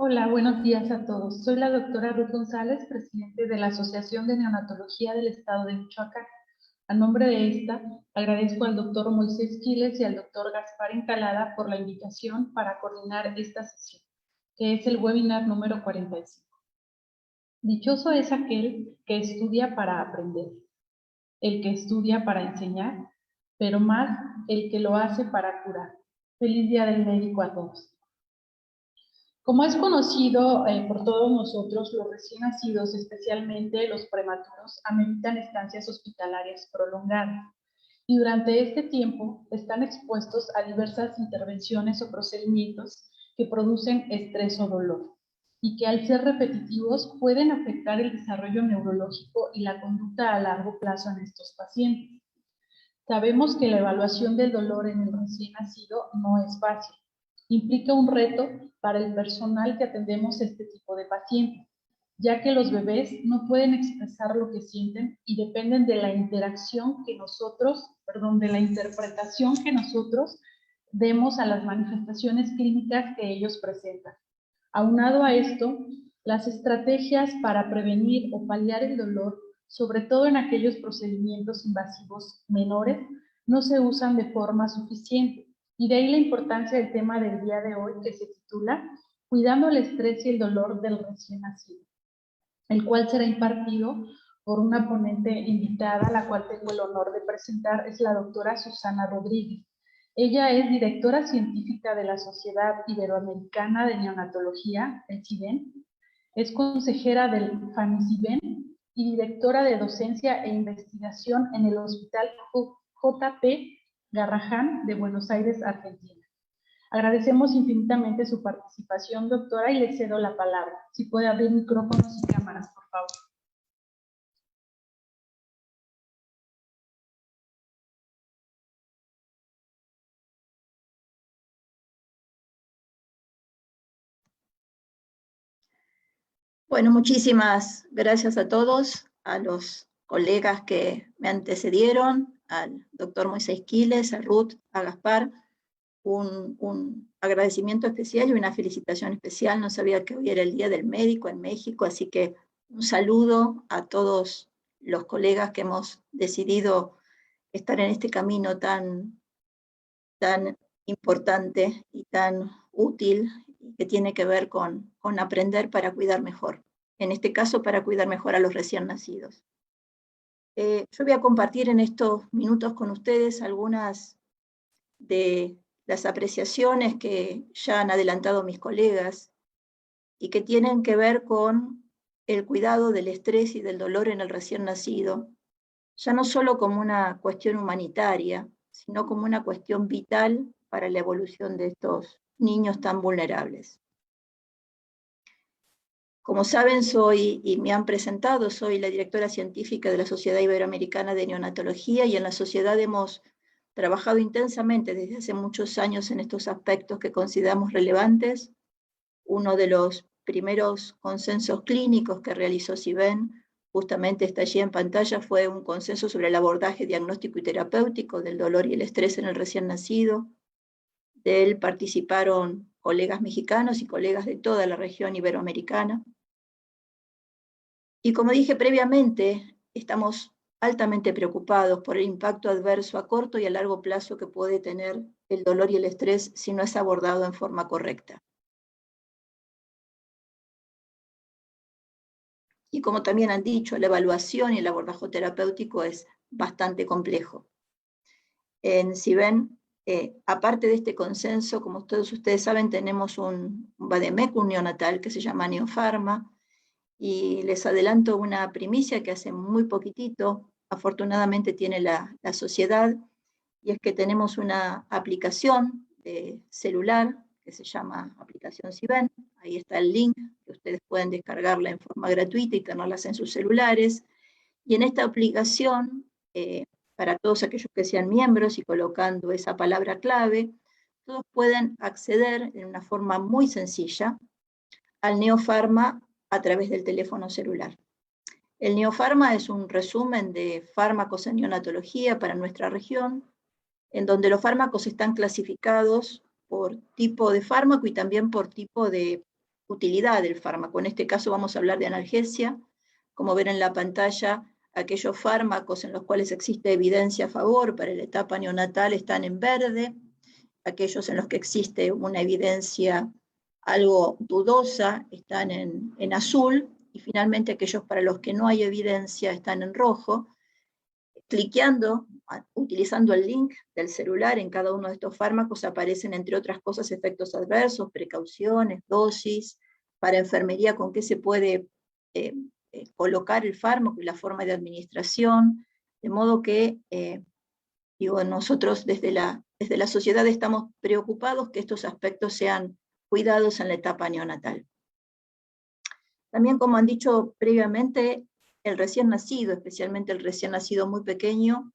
Hola, buenos días a todos. Soy la doctora Ruth González, presidente de la Asociación de Neonatología del Estado de Michoacán. A nombre de esta, agradezco al doctor Moisés Quiles y al doctor Gaspar Encalada por la invitación para coordinar esta sesión, que es el webinar número 45. Dichoso es aquel que estudia para aprender, el que estudia para enseñar, pero más el que lo hace para curar. Feliz Día del Médico a todos. Como es conocido por todos nosotros, los recién nacidos, especialmente los prematuros, ameritan estancias hospitalarias prolongadas y durante este tiempo están expuestos a diversas intervenciones o procedimientos que producen estrés o dolor y que al ser repetitivos pueden afectar el desarrollo neurológico y la conducta a largo plazo en estos pacientes. Sabemos que la evaluación del dolor en el recién nacido no es fácil. Implica un reto para el personal que atendemos este tipo de pacientes, ya que los bebés no pueden expresar lo que sienten y dependen de la interpretación que nosotros demos a las manifestaciones clínicas que ellos presentan. Aunado a esto, las estrategias para prevenir o paliar el dolor, sobre todo en aquellos procedimientos invasivos menores, no se usan de forma suficiente. Y de ahí la importancia del tema del día de hoy, que se titula Cuidando el estrés y el dolor del recién nacido, el cual será impartido por una ponente invitada, la cual tengo el honor de presentar, es la doctora Susana Rodríguez. Ella es directora científica de la Sociedad Iberoamericana de Neonatología, el CIBEN, es consejera del FAMICIBEN y directora de docencia e investigación en el Hospital J.P. Garrahan de Buenos Aires, Argentina. Agradecemos infinitamente su participación, doctora, y le cedo la palabra. Si puede abrir micrófonos y cámaras, por favor. Bueno, muchísimas gracias a todos, a los colegas que me antecedieron, al doctor Moisés Quiles, a Ruth, a Gaspar, un agradecimiento especial y una felicitación especial. No sabía que hoy era el Día del Médico en México, así que un saludo a todos los colegas que hemos decidido estar en este camino tan importante y tan útil, que tiene que ver con aprender para cuidar mejor. En este caso, para cuidar mejor a los recién nacidos. Yo voy a compartir en estos minutos con ustedes algunas de las apreciaciones que ya han adelantado mis colegas y que tienen que ver con el cuidado del estrés y del dolor en el recién nacido, ya no solo como una cuestión humanitaria, sino como una cuestión vital para la evolución de estos niños tan vulnerables. Como saben, y me han presentado, soy la directora científica de la Sociedad Iberoamericana de Neonatología, y en la sociedad hemos trabajado intensamente desde hace muchos años en estos aspectos que consideramos relevantes. Uno de los primeros consensos clínicos que realizó CIBEN, justamente está allí en pantalla, fue un consenso sobre el abordaje diagnóstico y terapéutico del dolor y el estrés en el recién nacido. De él participaron colegas mexicanos y colegas de toda la región iberoamericana. Y como dije previamente, estamos altamente preocupados por el impacto adverso a corto y a largo plazo que puede tener el dolor y el estrés si no es abordado en forma correcta. Y como también han dicho, la evaluación y el abordaje terapéutico es bastante complejo. En CIBEN, aparte de este consenso, como todos ustedes saben, tenemos un vademecum neonatal que se llama Neopharma, y les adelanto una primicia que hace muy poquitito, afortunadamente tiene la sociedad, y es que tenemos una aplicación de celular que se llama aplicación CIBEN. Ahí está el link, que ustedes pueden descargarla en forma gratuita y tenerlas en sus celulares. Y en esta aplicación, para todos aquellos que sean miembros y colocando esa palabra clave, todos pueden acceder en una forma muy sencilla al Neopharma a través del teléfono celular. El Neopharma es un resumen de fármacos en neonatología para nuestra región, en donde los fármacos están clasificados por tipo de fármaco y también por tipo de utilidad del fármaco. En este caso vamos a hablar de analgesia. Como ven en la pantalla, aquellos fármacos en los cuales existe evidencia a favor para la etapa neonatal están en verde, aquellos en los que existe una evidencia algo dudosa están en azul, y finalmente aquellos para los que no hay evidencia están en rojo. Cliqueando, utilizando el link del celular en cada uno de estos fármacos, aparecen, entre otras cosas, efectos adversos, precauciones, dosis, para enfermería con qué se puede colocar el fármaco y la forma de administración, de modo que nosotros desde la sociedad estamos preocupados que estos aspectos sean cuidados en la etapa neonatal. También, como han dicho previamente, el recién nacido, especialmente el recién nacido muy pequeño,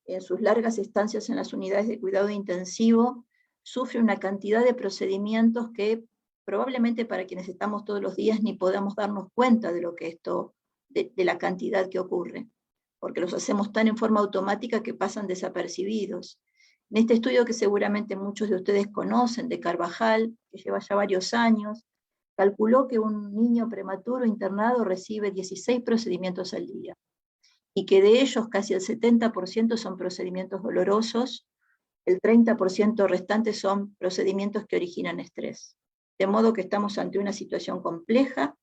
en sus largas estancias en las unidades de cuidado intensivo, sufre una cantidad de procedimientos que probablemente para quienes estamos todos los días ni podamos darnos cuenta de lo que de la cantidad que ocurre, porque los hacemos tan en forma automática que pasan desapercibidos. En este estudio que seguramente muchos de ustedes conocen, de Carvajal, que lleva ya varios años, calculó que un niño prematuro internado recibe 16 procedimientos al día, y que de ellos casi el 70% son procedimientos dolorosos, el 30% restante son procedimientos que originan estrés. De modo que estamos ante una situación compleja,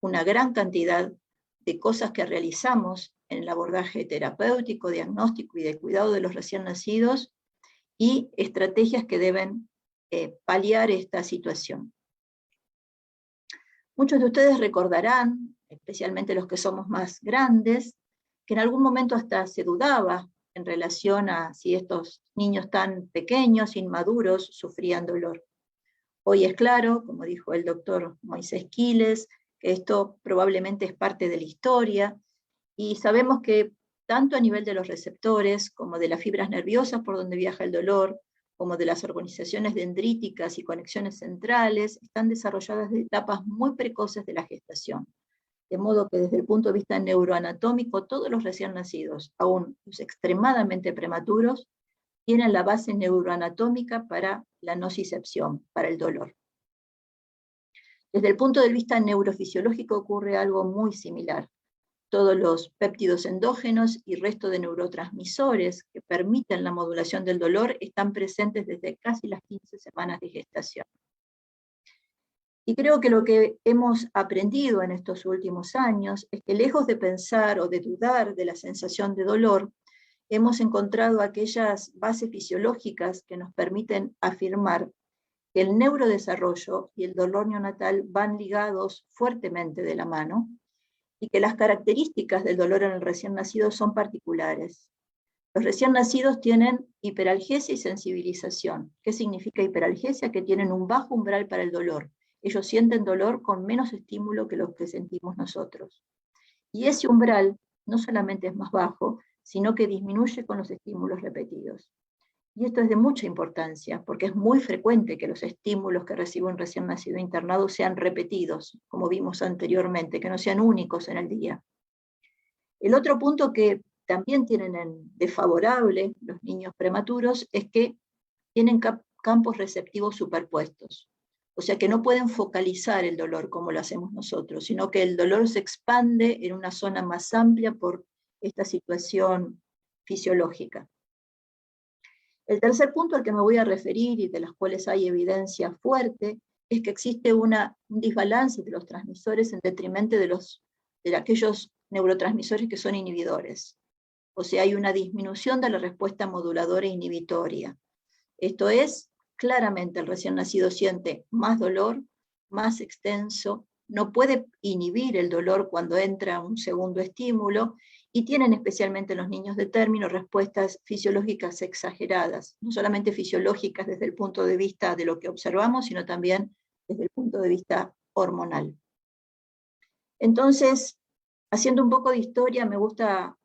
una gran cantidad de cosas que realizamos en el abordaje terapéutico, diagnóstico y de cuidado de los recién nacidos, y estrategias que deben paliar esta situación. Muchos de ustedes recordarán, especialmente los que somos más grandes, que en algún momento hasta se dudaba en relación a si estos niños tan pequeños, inmaduros, sufrían dolor. Hoy es claro, como dijo el doctor Moisés Quiles, que esto probablemente es parte de la historia, y sabemos que tanto a nivel de los receptores, como de las fibras nerviosas por donde viaja el dolor, como de las organizaciones dendríticas y conexiones centrales, están desarrolladas de etapas muy precoces de la gestación. De modo que desde el punto de vista neuroanatómico, todos los recién nacidos, aún los extremadamente prematuros, tienen la base neuroanatómica para la nocicepción, para el dolor. Desde el punto de vista neurofisiológico ocurre algo muy similar. Todos los péptidos endógenos y resto de neurotransmisores que permiten la modulación del dolor están presentes desde casi las 15 semanas de gestación. Y creo que lo que hemos aprendido en estos últimos años es que, lejos de pensar o de dudar de la sensación de dolor, hemos encontrado aquellas bases fisiológicas que nos permiten afirmar que el neurodesarrollo y el dolor neonatal van ligados fuertemente de la mano, y que las características del dolor en el recién nacido son particulares. Los recién nacidos tienen hiperalgesia y sensibilización. ¿Qué significa hiperalgesia? Que tienen un bajo umbral para el dolor. Ellos sienten dolor con menos estímulo que los que sentimos nosotros. Y ese umbral no solamente es más bajo, sino que disminuye con los estímulos repetidos. Y esto es de mucha importancia, porque es muy frecuente que los estímulos que recibe un recién nacido internado sean repetidos, como vimos anteriormente, que no sean únicos en el día. El otro punto que también tienen de favorable los niños prematuros es que tienen campos receptivos superpuestos. O sea que no pueden focalizar el dolor como lo hacemos nosotros, sino que el dolor se expande en una zona más amplia por esta situación fisiológica. El tercer punto al que me voy a referir, y de los cuales hay evidencia fuerte, es que existe un desbalance de los transmisores en detrimento de aquellos neurotransmisores que son inhibidores. O sea, hay una disminución de la respuesta moduladora e inhibitoria. Esto es, claramente el recién nacido siente más dolor, más extenso, no puede inhibir el dolor cuando entra un segundo estímulo, y tienen, especialmente los niños de término, respuestas fisiológicas exageradas, no solamente fisiológicas desde el punto de vista de lo que observamos, sino también desde el punto de vista hormonal. Entonces, haciendo un poco de historia, me gusta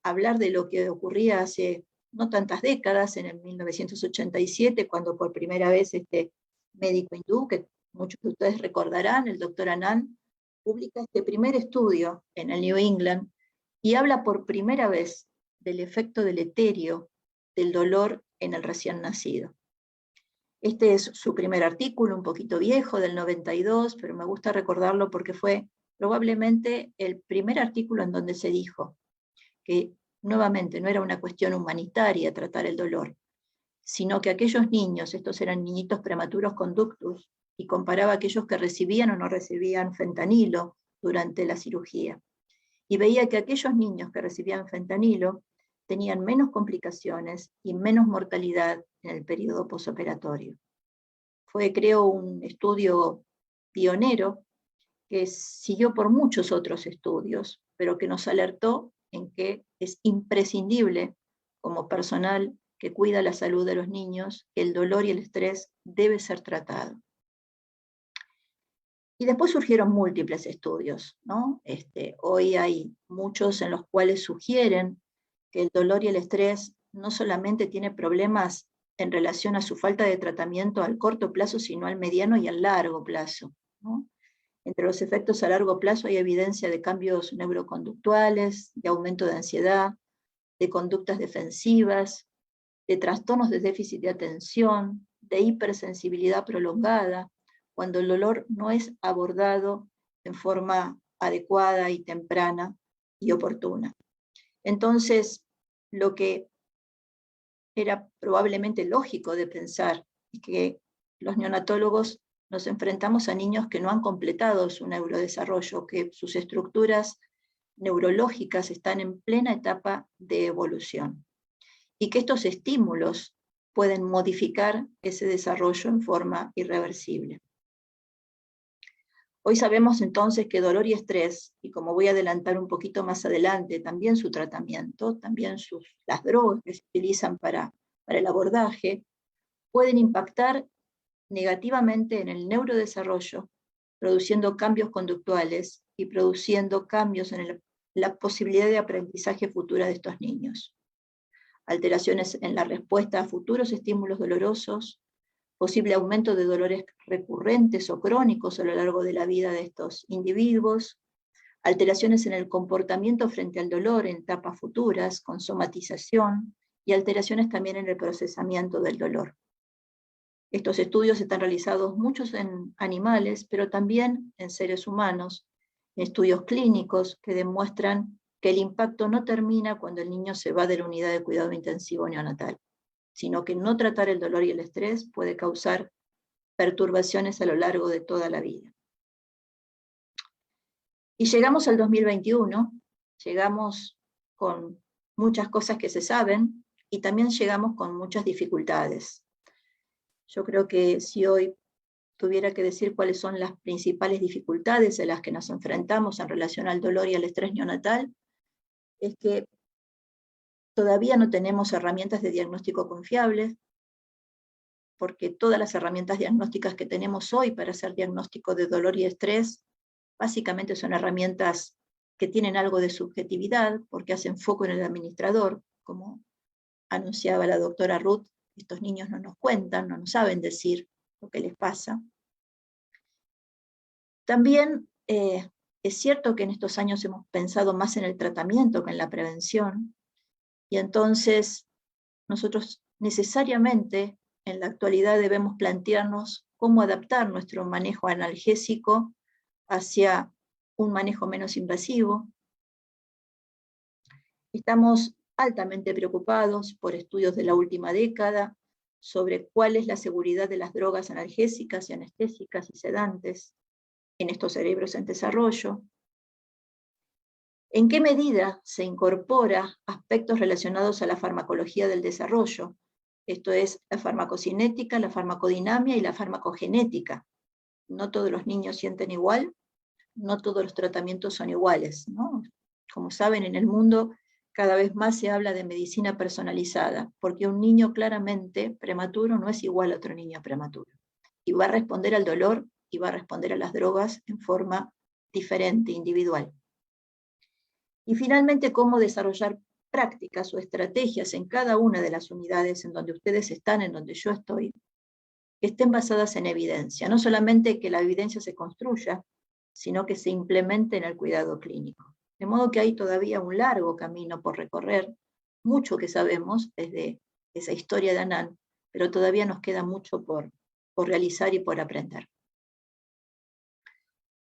hablar de lo que ocurría hace no tantas décadas, en el 1987, cuando por primera vez este médico hindú, que muchos de ustedes recordarán, el doctor Anand, publica este primer estudio en el New England, y habla por primera vez del efecto deleterio del dolor en el recién nacido. Este es su primer artículo, un poquito viejo, del 92, pero me gusta recordarlo porque fue probablemente el primer artículo en donde se dijo que nuevamente no era una cuestión humanitaria tratar el dolor, sino que aquellos niños, estos eran niñitos prematuros con ductus, y comparaba aquellos que recibían o no recibían fentanilo durante la cirugía. Y veía que aquellos niños que recibían fentanilo tenían menos complicaciones y menos mortalidad en el periodo posoperatorio. Fue, creo, un estudio pionero que siguió por muchos otros estudios, pero que nos alertó en que es imprescindible, como personal que cuida la salud de los niños, que el dolor y el estrés debe ser tratado. Y después surgieron múltiples estudios, ¿no? Hoy hay muchos en los cuales sugieren que el dolor y el estrés no solamente tiene problemas en relación a su falta de tratamiento al corto plazo, sino al mediano y al largo plazo, ¿no? Entre los efectos a largo plazo hay evidencia de cambios neuroconductuales, de aumento de ansiedad, de conductas defensivas, de trastornos de déficit de atención, de hipersensibilidad prolongada, cuando el dolor no es abordado en forma adecuada y temprana y oportuna. Entonces, lo que era probablemente lógico de pensar es que los neonatólogos nos enfrentamos a niños que no han completado su neurodesarrollo, que sus estructuras neurológicas están en plena etapa de evolución, y que estos estímulos pueden modificar ese desarrollo en forma irreversible. Hoy sabemos entonces que dolor y estrés, y como voy a adelantar un poquito más adelante, también su tratamiento, también las drogas que se utilizan para el abordaje, pueden impactar negativamente en el neurodesarrollo, produciendo cambios conductuales y produciendo cambios en la posibilidad de aprendizaje futura de estos niños. Alteraciones en la respuesta a futuros estímulos dolorosos, posible aumento de dolores recurrentes o crónicos a lo largo de la vida de estos individuos, alteraciones en el comportamiento frente al dolor en etapas futuras, con somatización, y alteraciones también en el procesamiento del dolor. Estos estudios están realizados muchos en animales, pero también en seres humanos, estudios clínicos que demuestran que el impacto no termina cuando el niño se va de la unidad de cuidado intensivo neonatal, sino que no tratar el dolor y el estrés puede causar perturbaciones a lo largo de toda la vida. Y llegamos al 2021, llegamos con muchas cosas que se saben y también llegamos con muchas dificultades. Yo creo que si hoy tuviera que decir cuáles son las principales dificultades a las que nos enfrentamos en relación al dolor y al estrés neonatal, es que todavía no tenemos herramientas de diagnóstico confiables, porque todas las herramientas diagnósticas que tenemos hoy para hacer diagnóstico de dolor y estrés, básicamente son herramientas que tienen algo de subjetividad, porque hacen foco en el administrador, como anunciaba la doctora Ruth. Estos niños no nos cuentan, no nos saben decir lo que les pasa. También es cierto que en estos años hemos pensado más en el tratamiento que en la prevención, y entonces nosotros necesariamente en la actualidad debemos plantearnos cómo adaptar nuestro manejo analgésico hacia un manejo menos invasivo. Estamos altamente preocupados por estudios de la última década sobre cuál es la seguridad de las drogas analgésicas y anestésicas y sedantes en estos cerebros en desarrollo. ¿En qué medida se incorpora aspectos relacionados a la farmacología del desarrollo? Esto es la farmacocinética, la farmacodinamia y la farmacogenética. No todos los niños sienten igual, no todos los tratamientos son iguales, ¿no? Como saben, en el mundo cada vez más se habla de medicina personalizada, porque un niño claramente prematuro no es igual a otro niño prematuro. Y va a responder al dolor y va a responder a las drogas en forma diferente, individual. Y finalmente, cómo desarrollar prácticas o estrategias en cada una de las unidades en donde ustedes están, en donde yo estoy, que estén basadas en evidencia. No solamente que la evidencia se construya, sino que se implemente en el cuidado clínico. De modo que hay todavía un largo camino por recorrer, mucho que sabemos desde esa historia de Anán, pero todavía nos queda mucho por realizar y por aprender.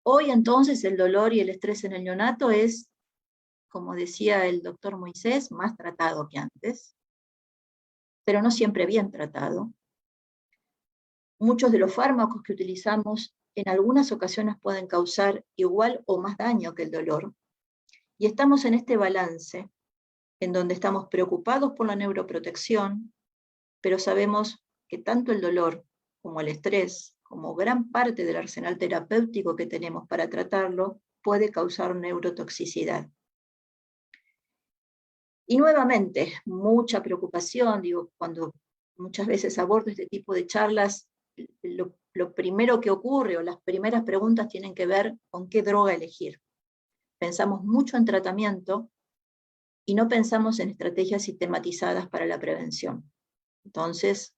Hoy entonces el dolor y el estrés en el neonato es, como decía el doctor Moisés, más tratado que antes, pero no siempre bien tratado. Muchos de los fármacos que utilizamos en algunas ocasiones pueden causar igual o más daño que el dolor. Y estamos en este balance, en donde estamos preocupados por la neuroprotección, pero sabemos que tanto el dolor como el estrés, como gran parte del arsenal terapéutico que tenemos para tratarlo, puede causar neurotoxicidad. Y nuevamente, mucha preocupación, digo, cuando muchas veces abordo este tipo de charlas, lo primero que ocurre o las primeras preguntas tienen que ver con qué droga elegir. Pensamos mucho en tratamiento y no pensamos en estrategias sistematizadas para la prevención. Entonces,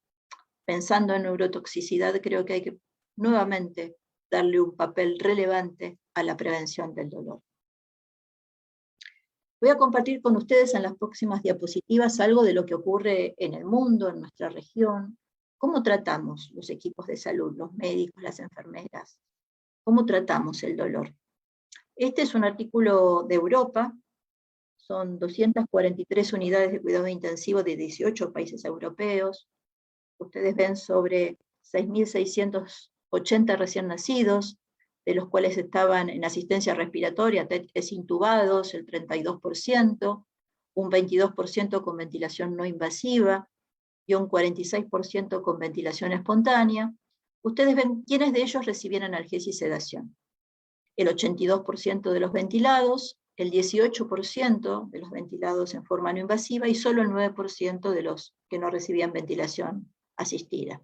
pensando en neurotoxicidad, creo que hay que nuevamente darle un papel relevante a la prevención del dolor. Voy a compartir con ustedes en las próximas diapositivas algo de lo que ocurre en el mundo, en nuestra región, cómo tratamos los equipos de salud, los médicos, las enfermeras, cómo tratamos el dolor. Este es un artículo de Europa, son 243 unidades de cuidado intensivo de 18 países europeos. Ustedes ven sobre 6.680 recién nacidos, de los cuales estaban en asistencia respiratoria, test intubados, el 32%, un 22% con ventilación no invasiva y un 46% con ventilación espontánea. Ustedes ven quiénes de ellos recibían analgesia y sedación. El 82% de los ventilados, el 18% de los ventilados en forma no invasiva y solo el 9% de los que no recibían ventilación asistida.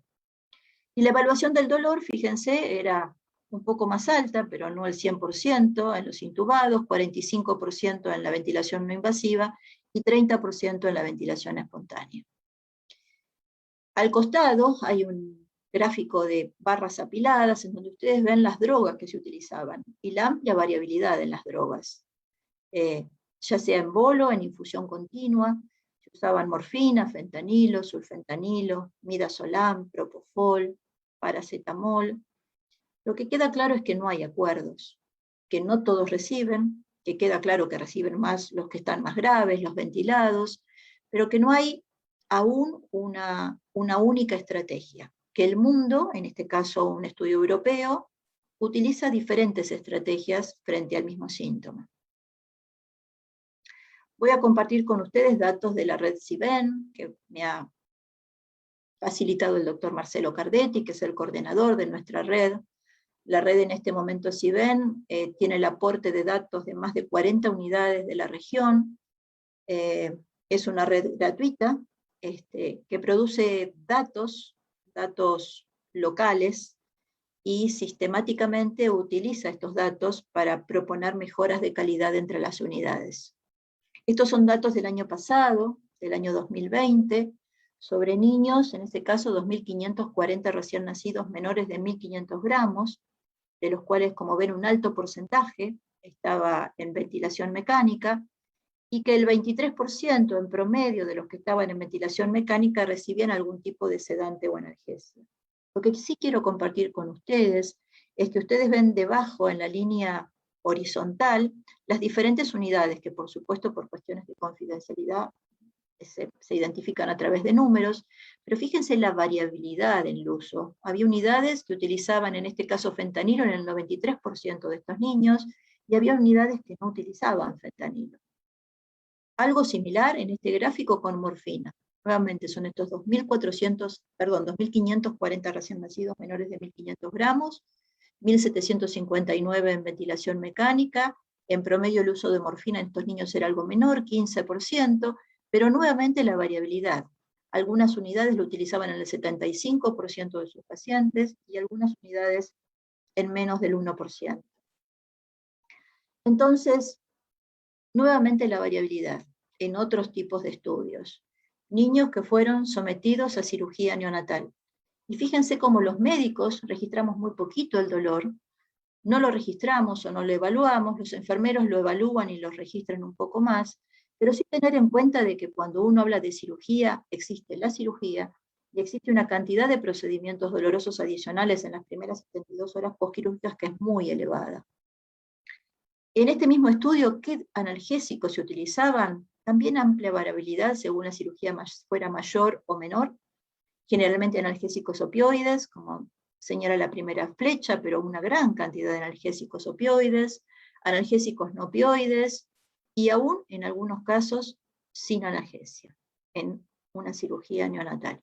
Y la evaluación del dolor, fíjense, era un poco más alta, pero no el 100% en los intubados, 45% en la ventilación no invasiva y 30% en la ventilación espontánea. Al costado hay un gráfico de barras apiladas en donde ustedes ven las drogas que se utilizaban y la amplia variabilidad en las drogas, ya sea en bolo, en infusión continua. Se usaban morfina, fentanilo, sulfentanilo, midazolam, propofol, paracetamol. Lo que queda claro es que no hay acuerdos, que no todos reciben, que queda claro que reciben más los que están más graves, los ventilados, pero que no hay aún una única estrategia, que el mundo, en este caso un estudio europeo, utiliza diferentes estrategias frente al mismo síntoma. Voy a compartir con ustedes datos de la red CIBEN, que me ha facilitado el doctor Marcelo Cardetti, que es el coordinador de nuestra red. La red en este momento CIBEN tiene el aporte de datos de más de 40 unidades de la región. Es una red gratuita que produce datos locales y sistemáticamente utiliza estos datos para proponer mejoras de calidad entre las unidades. Estos son datos del año pasado, del año 2020, sobre niños, en este caso 2.540 recién nacidos menores de 1.500 gramos, de los cuales, como ven, un alto porcentaje estaba en ventilación mecánica, y que el 23% en promedio de los que estaban en ventilación mecánica recibían algún tipo de sedante o analgesia. Lo que sí quiero compartir con ustedes es que ustedes ven debajo, en la línea horizontal, las diferentes unidades que, por supuesto, por cuestiones de confidencialidad, se identifican a través de números, pero fíjense la variabilidad en el uso. Había unidades que utilizaban, en este caso, fentanilo en el 93% de estos niños, y había unidades que no utilizaban fentanilo. Algo similar en este gráfico con morfina. Nuevamente son estos 2.540 recién nacidos menores de 1.500 gramos, 1.759 en ventilación mecánica, en promedio el uso de morfina en estos niños era algo menor, 15%, pero nuevamente la variabilidad. Algunas unidades lo utilizaban en el 75% de sus pacientes y algunas unidades en menos del 1%. Entonces, nuevamente la variabilidad en otros tipos de estudios. Niños que fueron sometidos a cirugía neonatal. Y fíjense cómo los médicos registramos muy poquito el dolor, no lo registramos o no lo evaluamos, los enfermeros lo evalúan y lo registran un poco más, pero sí tener en cuenta de que cuando uno habla de cirugía, existe la cirugía y existe una cantidad de procedimientos dolorosos adicionales en las primeras 72 horas postquirúrgicas que es muy elevada. En este mismo estudio, ¿qué analgésicos se utilizaban? También amplia variabilidad según la cirugía fuera mayor o menor, generalmente analgésicos opioides, como señala la primera flecha, pero una gran cantidad de analgésicos opioides, analgésicos no opioides, y aún en algunos casos sin analgesia, en una cirugía neonatal.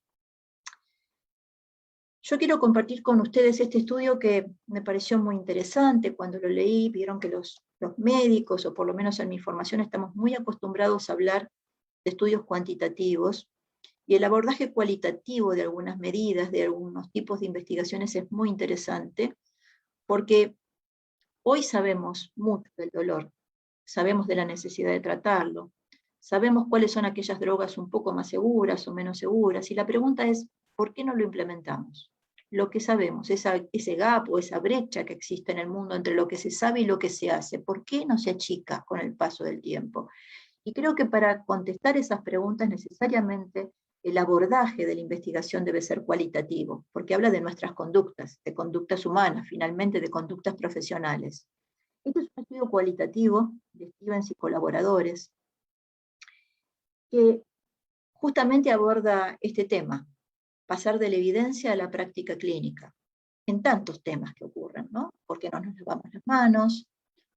Yo quiero compartir con ustedes este estudio que me pareció muy interesante. Cuando lo leí, vieron que los médicos, o por lo menos en mi formación, estamos muy acostumbrados a hablar de estudios cuantitativos, y el abordaje cualitativo de algunas medidas, de algunos tipos de investigaciones es muy interesante, porque hoy sabemos mucho del dolor, sabemos de la necesidad de tratarlo, sabemos cuáles son aquellas drogas un poco más seguras o menos seguras, y la pregunta es, ¿por qué no lo implementamos? Lo que sabemos, ese gap o esa brecha que existe en el mundo entre lo que se sabe y lo que se hace, ¿por qué no se achica con el paso del tiempo? Y creo que para contestar esas preguntas necesariamente el abordaje de la investigación debe ser cualitativo, porque habla de nuestras conductas, de conductas humanas, finalmente de conductas profesionales. Este es un estudio cualitativo de Stevens y colaboradores, que justamente aborda este tema, pasar de la evidencia a la práctica clínica, en tantos temas que ocurren, ¿no? ¿Por qué no nos lavamos las manos?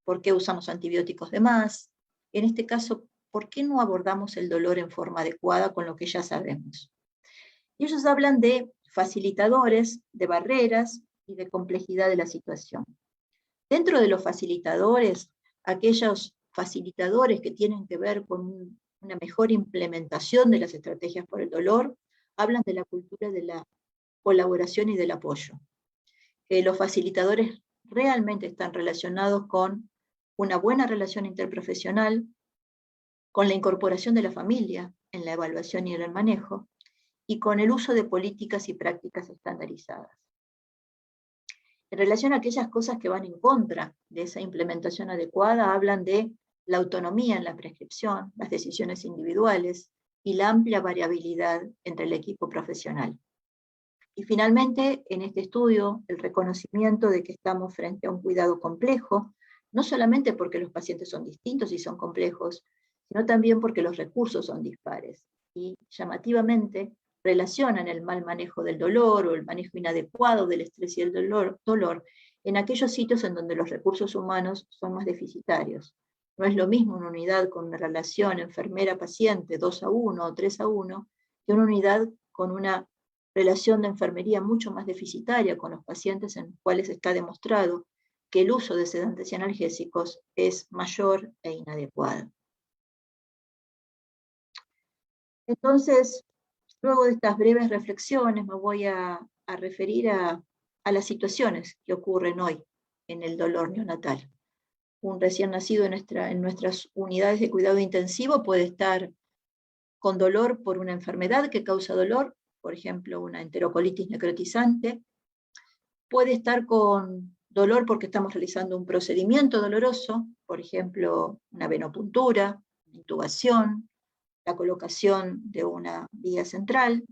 ¿Por qué usamos antibióticos de más? En este caso, ¿por qué no abordamos el dolor en forma adecuada con lo que ya sabemos? Y ellos hablan de facilitadores, de barreras y de complejidad de la situación. Dentro de los facilitadores, aquellos facilitadores que tienen que ver con una mejor implementación de las estrategias por el dolor, hablan de la cultura de la colaboración y del apoyo. Los facilitadores realmente están relacionados con una buena relación interprofesional, con la incorporación de la familia en la evaluación y en el manejo, y con el uso de políticas y prácticas estandarizadas. En relación a aquellas cosas que van en contra de esa implementación adecuada, hablan de la autonomía en la prescripción, las decisiones individuales y la amplia variabilidad entre el equipo profesional. Y finalmente, en este estudio, el reconocimiento de que estamos frente a un cuidado complejo, no solamente porque los pacientes son distintos y son complejos, sino también porque los recursos son dispares. Y llamativamente relacionan el mal manejo del dolor o el manejo inadecuado del estrés y el dolor en aquellos sitios en donde los recursos humanos son más deficitarios. No es lo mismo una unidad con una relación enfermera-paciente 2-1 o 3-1 que una unidad con una relación de enfermería mucho más deficitaria con los pacientes en los cuales está demostrado que el uso de sedantes y analgésicos es mayor e inadecuado. Entonces, luego de estas breves reflexiones me voy a referir a las situaciones que ocurren hoy en el dolor neonatal. Un recién nacido en nuestras unidades de cuidado intensivo puede estar con dolor por una enfermedad que causa dolor, por ejemplo, una enterocolitis necrotizante. Puede estar con dolor porque estamos realizando un procedimiento doloroso, por ejemplo, una venopuntura, una intubación, la colocación de una vía central,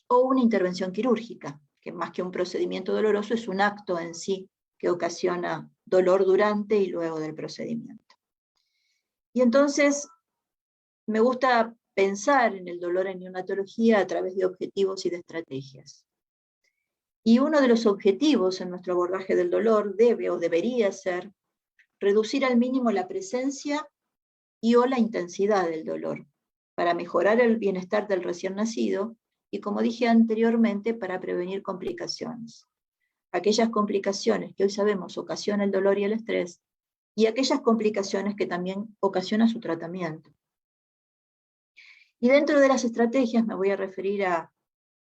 o una intervención quirúrgica, que más que un procedimiento doloroso es un acto en sí que ocasiona dolor durante y luego del procedimiento. Y entonces me gusta pensar en el dolor en neonatología a través de objetivos y de estrategias. Y uno de los objetivos en nuestro abordaje del dolor debe o debería ser reducir al mínimo la presencia y o la intensidad del dolor, para mejorar el bienestar del recién nacido y, como dije anteriormente, para prevenir complicaciones. Aquellas complicaciones que hoy sabemos ocasionan el dolor y el estrés, y aquellas complicaciones que también ocasionan su tratamiento. Y dentro de las estrategias me voy a referir a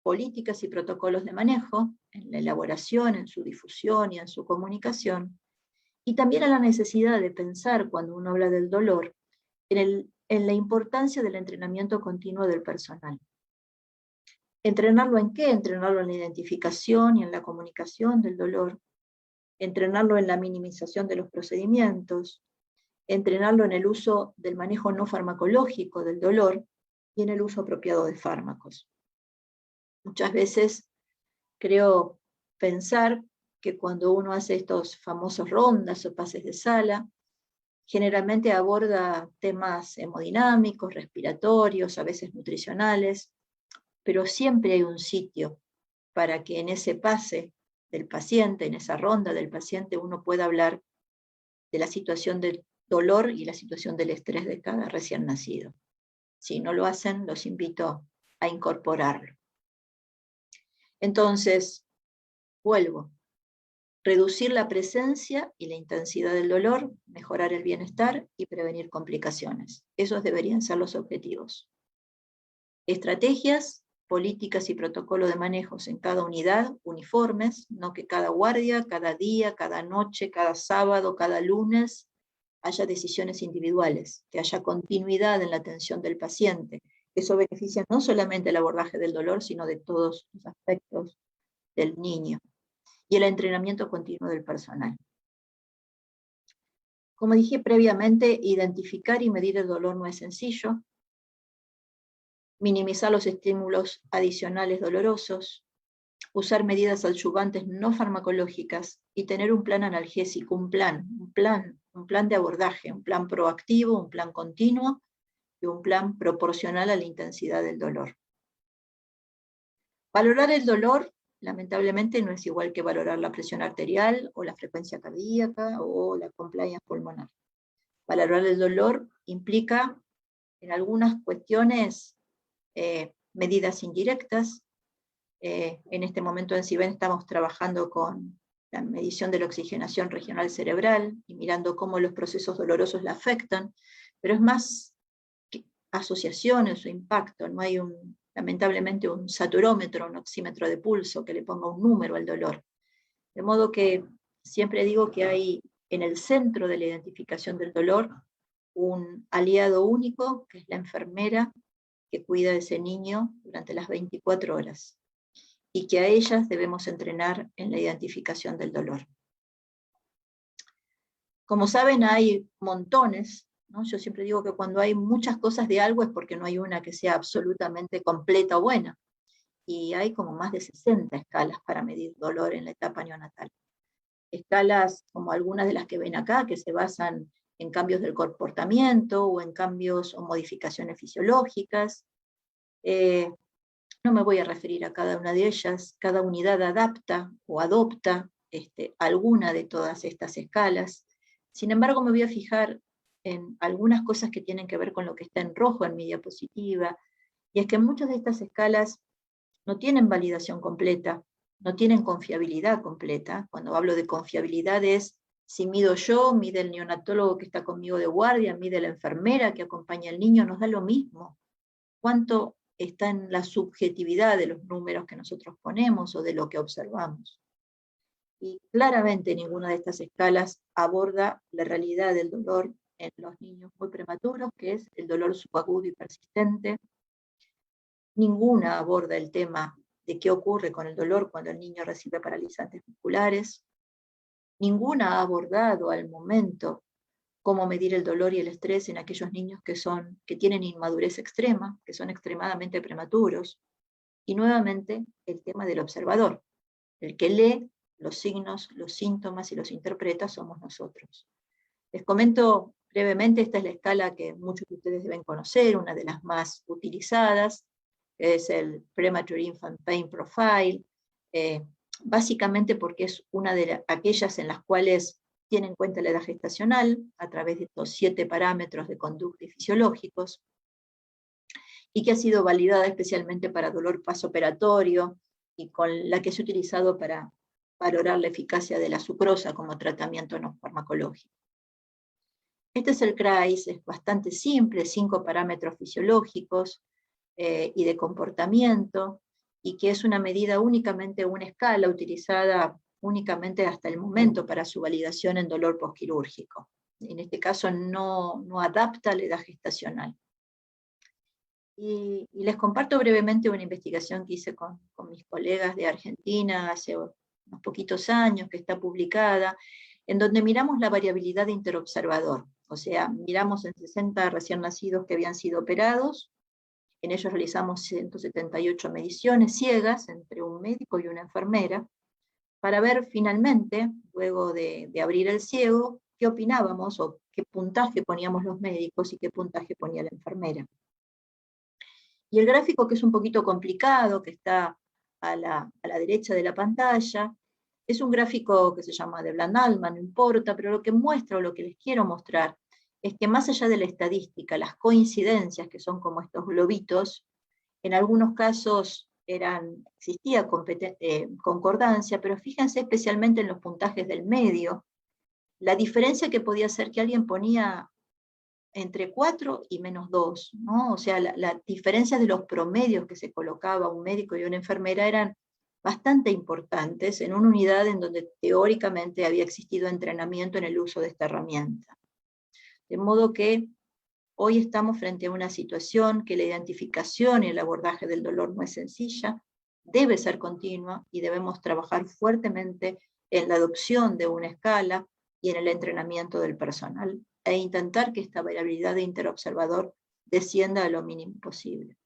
políticas y protocolos de manejo, en la elaboración, en su difusión y en su comunicación, y también a la necesidad de pensar, cuando uno habla del dolor, en la importancia del entrenamiento continuo del personal. ¿Entrenarlo en qué? Entrenarlo en la identificación y en la comunicación del dolor, entrenarlo en la minimización de los procedimientos, entrenarlo en el uso del manejo no farmacológico del dolor y en el uso apropiado de fármacos. Muchas veces creo pensar que cuando uno hace estos famosos rondas o pases de sala, generalmente aborda temas hemodinámicos, respiratorios, a veces nutricionales, pero siempre hay un sitio para que en ese pase del paciente, en esa ronda del paciente, uno pueda hablar de la situación del dolor y la situación del estrés de cada recién nacido. Si no lo hacen, los invito a incorporarlo. Entonces, vuelvo. Reducir la presencia y la intensidad del dolor, mejorar el bienestar y prevenir complicaciones. Esos deberían ser los objetivos. Estrategias, políticas y protocolo de manejos en cada unidad, uniformes, no que cada guardia, cada día, cada noche, cada sábado, cada lunes, haya decisiones individuales, que haya continuidad en la atención del paciente. Eso beneficia no solamente el abordaje del dolor, sino de todos los aspectos del niño. Y el entrenamiento continuo del personal. Como dije previamente, identificar y medir el dolor no es sencillo. Minimizar los estímulos adicionales dolorosos, usar medidas adyuvantes no farmacológicas y tener un plan analgésico, un plan de abordaje, un plan proactivo, un plan continuo y un plan proporcional a la intensidad del dolor. Valorar el dolor, lamentablemente, no es igual que valorar la presión arterial o la frecuencia cardíaca o la compliance pulmonar. Valorar el dolor implica, en algunas cuestiones, medidas indirectas. En este momento en CIBEN estamos trabajando con la medición de la oxigenación regional cerebral y mirando cómo los procesos dolorosos la afectan, pero es más que asociaciones o impacto, no hay lamentablemente un saturómetro, un oxímetro de pulso que le ponga un número al dolor. De modo que siempre digo que hay en el centro de la identificación del dolor un aliado único, que es la enfermera que cuida de ese niño durante las 24 horas, y que a ellas debemos entrenar en la identificación del dolor. Como saben, hay montones, ¿no? Yo siempre digo que cuando hay muchas cosas de algo es porque no hay una que sea absolutamente completa o buena, y hay como más de 60 escalas para medir dolor en la etapa neonatal. Escalas como algunas de las que ven acá, que se basan en cambios del comportamiento o en cambios o modificaciones fisiológicas. No me voy a referir a cada una de ellas, cada unidad adapta o adopta alguna de todas estas escalas. Sin embargo, me voy a fijar en algunas cosas que tienen que ver con lo que está en rojo en mi diapositiva, y es que muchas de estas escalas no tienen validación completa, no tienen confiabilidad completa. Cuando hablo de confiabilidad es si mido yo, mide el neonatólogo que está conmigo de guardia, mide la enfermera que acompaña al niño, nos da lo mismo. ¿Cuánto está en la subjetividad de los números que nosotros ponemos o de lo que observamos? Y claramente ninguna de estas escalas aborda la realidad del dolor en los niños muy prematuros, que es el dolor subagudo y persistente. Ninguna aborda el tema de qué ocurre con el dolor cuando el niño recibe paralizantes musculares. Ninguna ha abordado al momento cómo medir el dolor y el estrés en aquellos niños que tienen inmadurez extrema, que son extremadamente prematuros. Y nuevamente el tema del observador. El que lee los signos, los síntomas y los interpreta somos nosotros. Les comento brevemente, esta es la escala que muchos de ustedes deben conocer, una de las más utilizadas, que es el Premature Infant Pain Profile, básicamente porque es una de aquellas en las cuales tiene en cuenta la edad gestacional, a través de estos 7 parámetros de conducta y fisiológicos, y que ha sido validada especialmente para dolor postoperatorio, y con la que se ha utilizado para valorar la eficacia de la sucrosa como tratamiento no farmacológico. Este es el CRAIS, es bastante simple, 5 parámetros fisiológicos y de comportamiento, y que es una medida únicamente, una escala utilizada únicamente hasta el momento para su validación en dolor posquirúrgico. En este caso no adapta la edad gestacional. Y les comparto brevemente una investigación que hice con mis colegas de Argentina hace unos poquitos años, que está publicada, en donde miramos la variabilidad de interobservador. O sea, miramos en 60 recién nacidos que habían sido operados, En ellos realizamos 178 mediciones ciegas entre un médico y una enfermera, para ver finalmente, luego de abrir el ciego, qué opinábamos o qué puntaje poníamos los médicos y qué puntaje ponía la enfermera. Y el gráfico, que es un poquito complicado, que está a la derecha de la pantalla, es un gráfico que se llama de Bland-Altman, no importa, pero lo que muestra o lo que les quiero mostrar es que más allá de la estadística, las coincidencias, que son como estos globitos, en algunos casos existía concordancia, pero fíjense especialmente en los puntajes del medio, la diferencia que podía ser que alguien ponía entre 4 y -2, ¿no? O sea, la diferencia de los promedios que se colocaba un médico y una enfermera eran bastante importantes en una unidad en donde teóricamente había existido entrenamiento en el uso de esta herramienta. De modo que hoy estamos frente a una situación que la identificación y el abordaje del dolor no es sencilla, debe ser continua y debemos trabajar fuertemente en la adopción de una escala y en el entrenamiento del personal, e intentar que esta variabilidad de interobservador descienda a lo mínimo posible.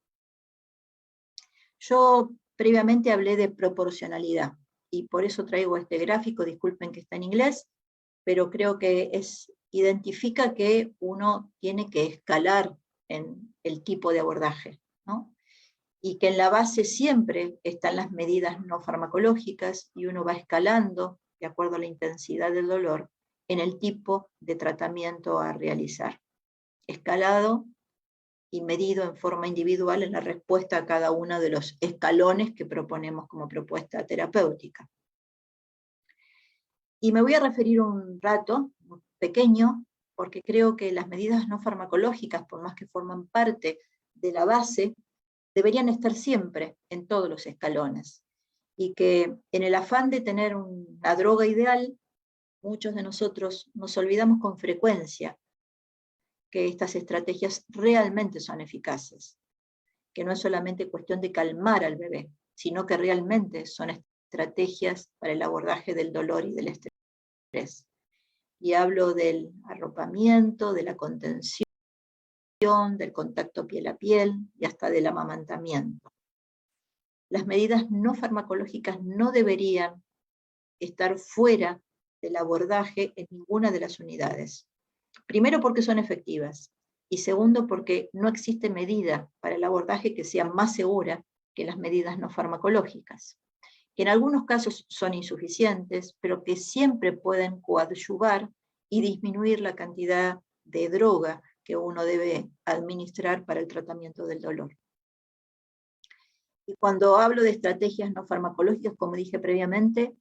Yo previamente hablé de proporcionalidad, y por eso traigo este gráfico, disculpen que está en inglés, pero creo que identifica que uno tiene que escalar en el tipo de abordaje, ¿no? Y que en la base siempre están las medidas no farmacológicas, y uno va escalando, de acuerdo a la intensidad del dolor, en el tipo de tratamiento a realizar. Escalado y medido en forma individual en la respuesta a cada uno de los escalones que proponemos como propuesta terapéutica. Y me voy a referir un rato, pequeño, porque creo que las medidas no farmacológicas, por más que forman parte de la base, deberían estar siempre en todos los escalones. Y que en el afán de tener una droga ideal, muchos de nosotros nos olvidamos con frecuencia que estas estrategias realmente son eficaces, que no es solamente cuestión de calmar al bebé, sino que realmente son estrategias para el abordaje del dolor y del estrés. Y hablo del arropamiento, de la contención, del contacto piel a piel y hasta del amamantamiento. Las medidas no farmacológicas no deberían estar fuera del abordaje en ninguna de las unidades. Primero, porque son efectivas, y segundo, porque no existe medida para el abordaje que sea más segura que las medidas no farmacológicas, que en algunos casos son insuficientes, pero que siempre pueden coadyuvar y disminuir la cantidad de droga que uno debe administrar para el tratamiento del dolor. Y cuando hablo de estrategias no farmacológicas, como dije previamente,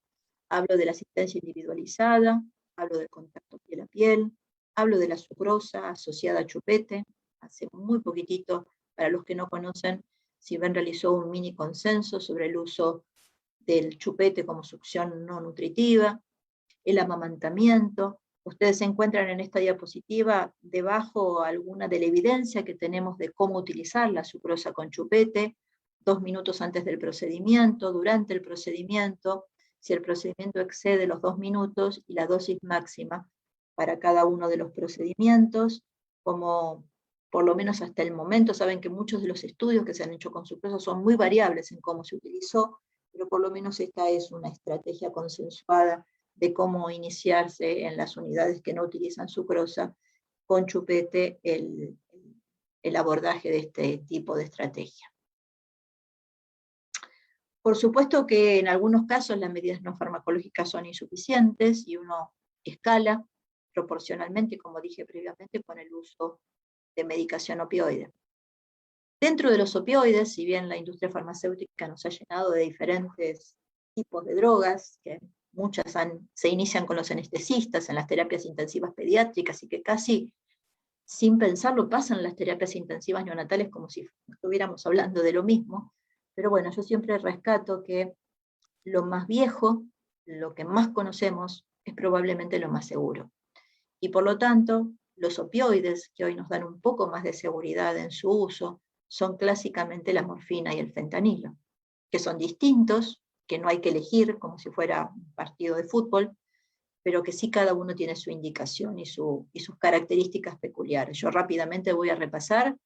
hablo de la asistencia individualizada, hablo del contacto piel a piel, hablo de la sucrosa asociada a chupete. Hace muy poquitito, para los que no conocen, Siben realizó un mini consenso sobre el uso del chupete como succión no nutritiva, el amamantamiento. Ustedes se encuentran en esta diapositiva debajo alguna de la evidencia que tenemos de cómo utilizar la sucrosa con chupete, 2 minutos antes del procedimiento, durante el procedimiento, si el procedimiento excede los 2 minutos, y la dosis máxima para cada uno de los procedimientos, como por lo menos hasta el momento. Saben que muchos de los estudios que se han hecho con sucrosa son muy variables en cómo se utilizó, pero por lo menos esta es una estrategia consensuada de cómo iniciarse en las unidades que no utilizan sucrosa con chupete el abordaje de este tipo de estrategia. Por supuesto que en algunos casos las medidas no farmacológicas son insuficientes y uno escala proporcionalmente, como dije previamente, con el uso de medicación opioide. Dentro de los opioides, si bien la industria farmacéutica nos ha llenado de diferentes tipos de drogas, que muchas se inician con los anestesistas en las terapias intensivas pediátricas y que casi sin pensarlo pasan las terapias intensivas neonatales como si estuviéramos hablando de lo mismo. Pero bueno, yo siempre rescato que lo más viejo, lo que más conocemos, es probablemente lo más seguro. Y por lo tanto, los opioides, que hoy nos dan un poco más de seguridad en su uso, son clásicamente la morfina y el fentanilo, que son distintos, que no hay que elegir como si fuera un partido de fútbol, pero que sí cada uno tiene su indicación y sus características peculiares. Yo rápidamente voy a repasar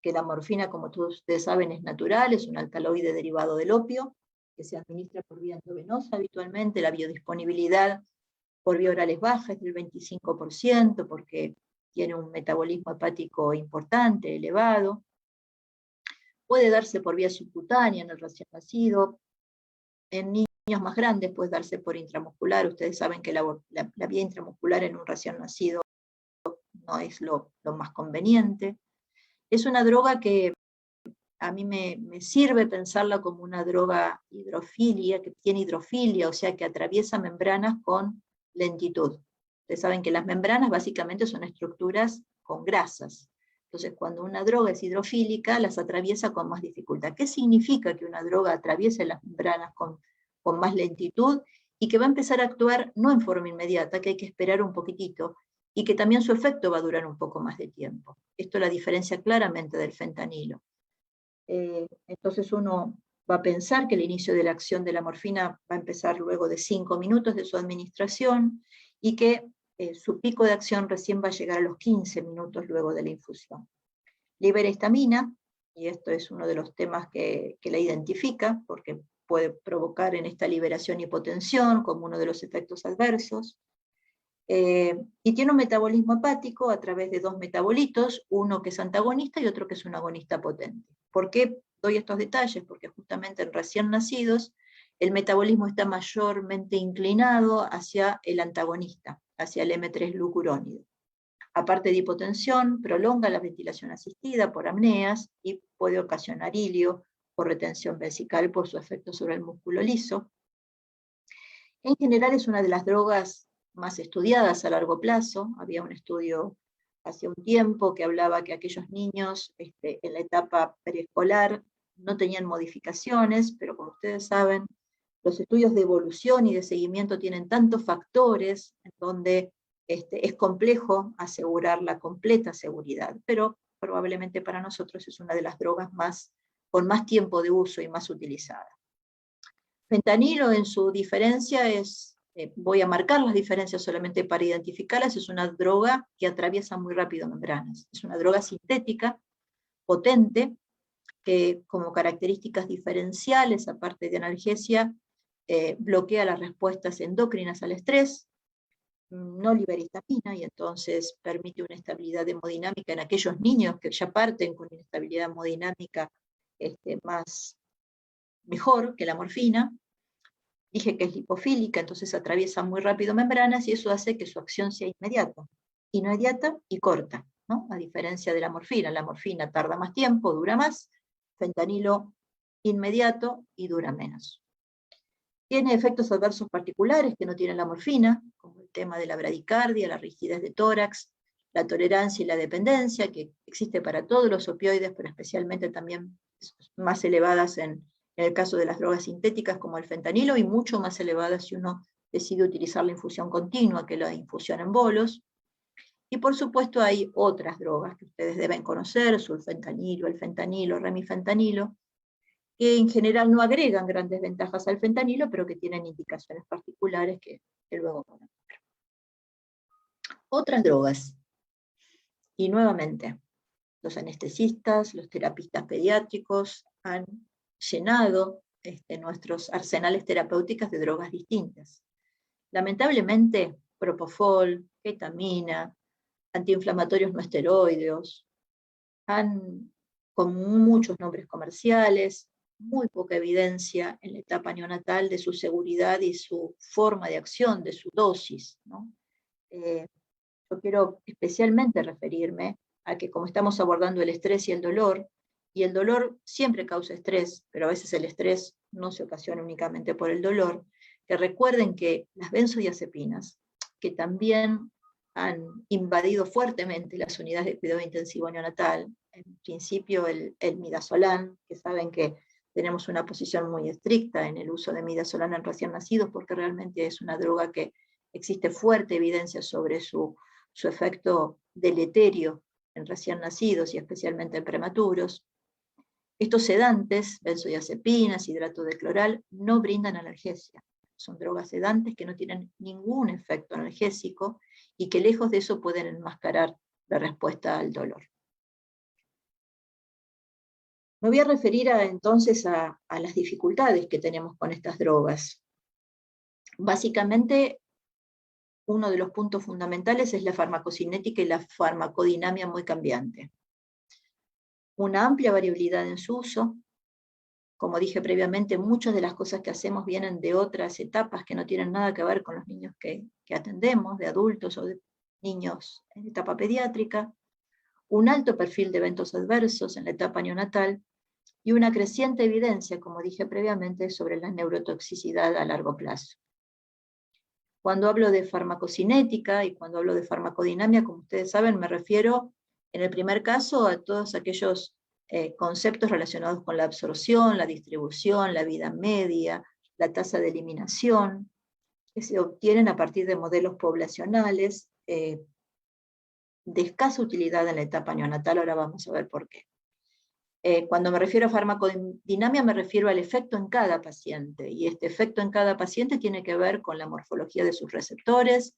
que la morfina, como todos ustedes saben, es natural, es un alcaloide derivado del opio, que se administra por vía endovenosa habitualmente. La biodisponibilidad por vía oral es baja, es del 25%, porque tiene un metabolismo hepático importante, elevado. Puede darse por vía subcutánea en el recién nacido. En niños más grandes puede darse por intramuscular. Ustedes saben que la vía intramuscular en un recién nacido no es lo más conveniente. Es una droga que a mí me sirve pensarla como una droga hidrofilia, que tiene hidrofilia, o sea que atraviesa membranas con lentitud. Ustedes saben que las membranas básicamente son estructuras con grasas. Entonces, cuando una droga es hidrofílica, las atraviesa con más dificultad. ¿Qué significa que una droga atraviese las membranas con más lentitud y que va a empezar a actuar no en forma inmediata, que hay que esperar un poquitito, y que también su efecto va a durar un poco más de tiempo? Esto la diferencia claramente del fentanilo. Entonces uno va a pensar que el inicio de la acción de la morfina va a empezar luego de 5 minutos de su administración y que su pico de acción recién va a llegar a los 15 minutos luego de la infusión. Libera histamina, y esto es uno de los temas que la identifica, porque puede provocar en esta liberación hipotensión como uno de los efectos adversos. Y tiene un metabolismo hepático a través de 2 metabolitos, uno que es antagonista y otro que es un agonista potente. ¿Por qué doy estos detalles? Porque justamente en recién nacidos el metabolismo está mayormente inclinado hacia el antagonista, hacia el M3-glucurónido. Aparte de hipotensión, prolonga la ventilación asistida por apneas y puede ocasionar hilio o retención vesical por su efecto sobre el músculo liso. En general es una de las drogas más estudiadas a largo plazo. Había un estudio hace un tiempo que hablaba que aquellos niños en la etapa preescolar no tenían modificaciones, pero como ustedes saben, los estudios de evolución y de seguimiento tienen tantos factores en donde es complejo asegurar la completa seguridad, pero probablemente para nosotros es una de las drogas con más tiempo de uso y más utilizada. Fentanilo en su diferencia voy a marcar las diferencias solamente para identificarlas, es una droga que atraviesa muy rápido membranas. Es una droga sintética, potente, que como características diferenciales, aparte de analgesia, bloquea las respuestas endocrinas al estrés, no libera histamina y entonces permite una estabilidad hemodinámica en aquellos niños que ya parten con inestabilidad hemodinámica mejor que la morfina. Dije que es lipofílica, entonces atraviesa muy rápido membranas y eso hace que su acción sea inmediata y corta, ¿no? A diferencia de la morfina tarda más tiempo, dura más, fentanilo inmediato y dura menos. Tiene efectos adversos particulares que no tiene la morfina, como el tema de la bradicardia, la rigidez de tórax, la tolerancia y la dependencia, que existe para todos los opioides, pero especialmente también más elevadas en el caso de las drogas sintéticas como el fentanilo, y mucho más elevadas si uno decide utilizar la infusión continua que la infusión en bolos. Y por supuesto hay otras drogas que ustedes deben conocer, sulfentanilo, el fentanilo, remifentanilo, que en general no agregan grandes ventajas al fentanilo, pero que tienen indicaciones particulares que luego van a ver. Otras drogas. Y nuevamente, los anestesistas, los terapistas pediátricos han llenado nuestros arsenales terapéuticos de drogas distintas. Lamentablemente, propofol, ketamina, antiinflamatorios no esteroideos, con muchos nombres comerciales, muy poca evidencia en la etapa neonatal de su seguridad y su forma de acción, de su dosis, ¿no? Yo quiero especialmente referirme a que como estamos abordando el estrés y el dolor siempre causa estrés, pero a veces el estrés no se ocasiona únicamente por el dolor, que recuerden que las benzodiazepinas, que también han invadido fuertemente las unidades de cuidado intensivo neonatal, en principio el midazolam, que saben que tenemos una posición muy estricta en el uso de midazolam en recién nacidos, porque realmente es una droga que existe fuerte evidencia sobre su efecto deleterio en recién nacidos y especialmente en prematuros. Estos sedantes, benzodiazepinas, hidrato de cloral, no brindan analgesia. Son drogas sedantes que no tienen ningún efecto analgésico y que lejos de eso pueden enmascarar la respuesta al dolor. Me voy a referir entonces a las dificultades que tenemos con estas drogas. Básicamente, uno de los puntos fundamentales es la farmacocinética y la farmacodinamia muy cambiante. Una amplia variabilidad en su uso. Como dije previamente, muchas de las cosas que hacemos vienen de otras etapas que no tienen nada que ver con los niños que atendemos, de adultos o de niños en etapa pediátrica. Un alto perfil de eventos adversos en la etapa neonatal y una creciente evidencia, como dije previamente, sobre la neurotoxicidad a largo plazo. Cuando hablo de farmacocinética y cuando hablo de farmacodinamia, como ustedes saben, me refiero en el primer caso a todos aquellos conceptos relacionados con la absorción, la distribución, la vida media, la tasa de eliminación, que se obtienen a partir de modelos poblacionales de escasa utilidad en la etapa neonatal. Ahora vamos a ver por qué. Cuando me refiero a farmacodinamia me refiero al efecto en cada paciente, y este efecto en cada paciente tiene que ver con la morfología de sus receptores,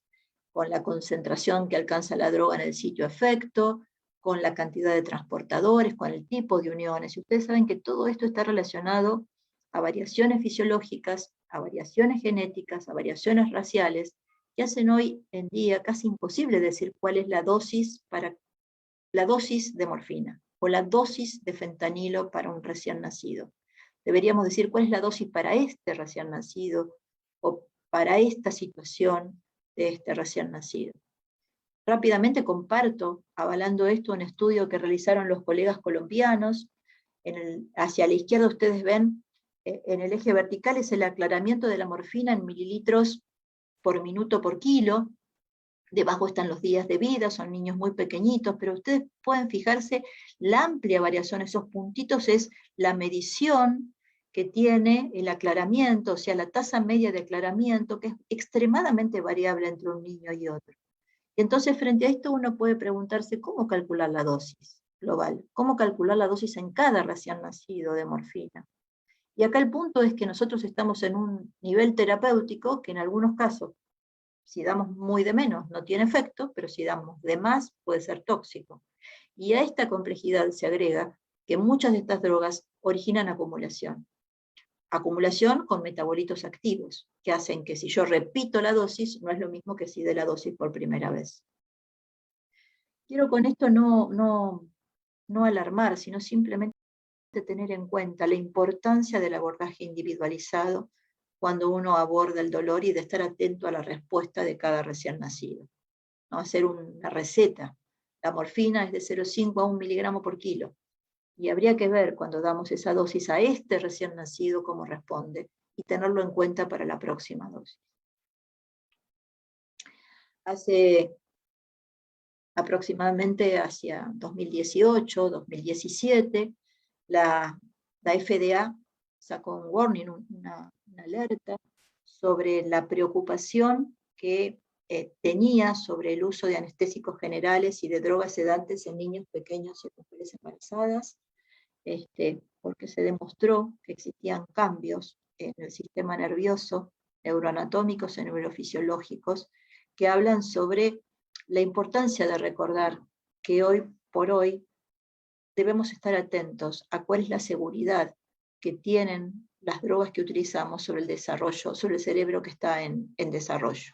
con la concentración que alcanza la droga en el sitio efecto, con la cantidad de transportadores, con el tipo de uniones. Y ustedes saben que todo esto está relacionado a variaciones fisiológicas, a variaciones genéticas, a variaciones raciales, que hacen hoy en día casi imposible decir cuál es la dosis de morfina o la dosis de fentanilo para un recién nacido. Deberíamos decir cuál es la dosis para este recién nacido o para esta situación de este recién nacido. Rápidamente comparto, avalando esto, un estudio que realizaron los colegas colombianos. Hacia la izquierda ustedes ven, en el eje vertical es el aclaramiento de la morfina en mililitros por minuto por kilo. Debajo están los días de vida, son niños muy pequeñitos, pero ustedes pueden fijarse la amplia variación. Esos puntitos es la medición que tiene el aclaramiento, o sea, la tasa media de aclaramiento, que es extremadamente variable entre un niño y otro. Y entonces, frente a esto, uno puede preguntarse cómo calcular la dosis global, cómo calcular la dosis en cada recién nacido de morfina. Y acá el punto es que nosotros estamos en un nivel terapéutico que en algunos casos, si damos muy de menos, no tiene efecto, pero si damos de más, puede ser tóxico. Y a esta complejidad se agrega que muchas de estas drogas originan acumulación. Acumulación con metabolitos activos, que hacen que si yo repito la dosis, no es lo mismo que si dé la dosis por primera vez. Quiero con esto no alarmar, sino simplemente tener en cuenta la importancia del abordaje individualizado cuando uno aborda el dolor y de estar atento a la respuesta de cada recién nacido. No hacer una receta. La morfina es de 0,5 a 1 miligramo por kilo. Y habría que ver cuando damos esa dosis a este recién nacido cómo responde y tenerlo en cuenta para la próxima dosis. Hace aproximadamente hacia 2018, 2017, la FDA sacó un warning, una alerta sobre la preocupación que tenía sobre el uso de anestésicos generales y de drogas sedantes en niños pequeños y en mujeres embarazadas, porque se demostró que existían cambios en el sistema nervioso, neuroanatómicos y neurofisiológicos, que hablan sobre la importancia de recordar que hoy por hoy debemos estar atentos a cuál es la seguridad que tienen las drogas que utilizamos sobre el desarrollo, sobre el cerebro que está en desarrollo.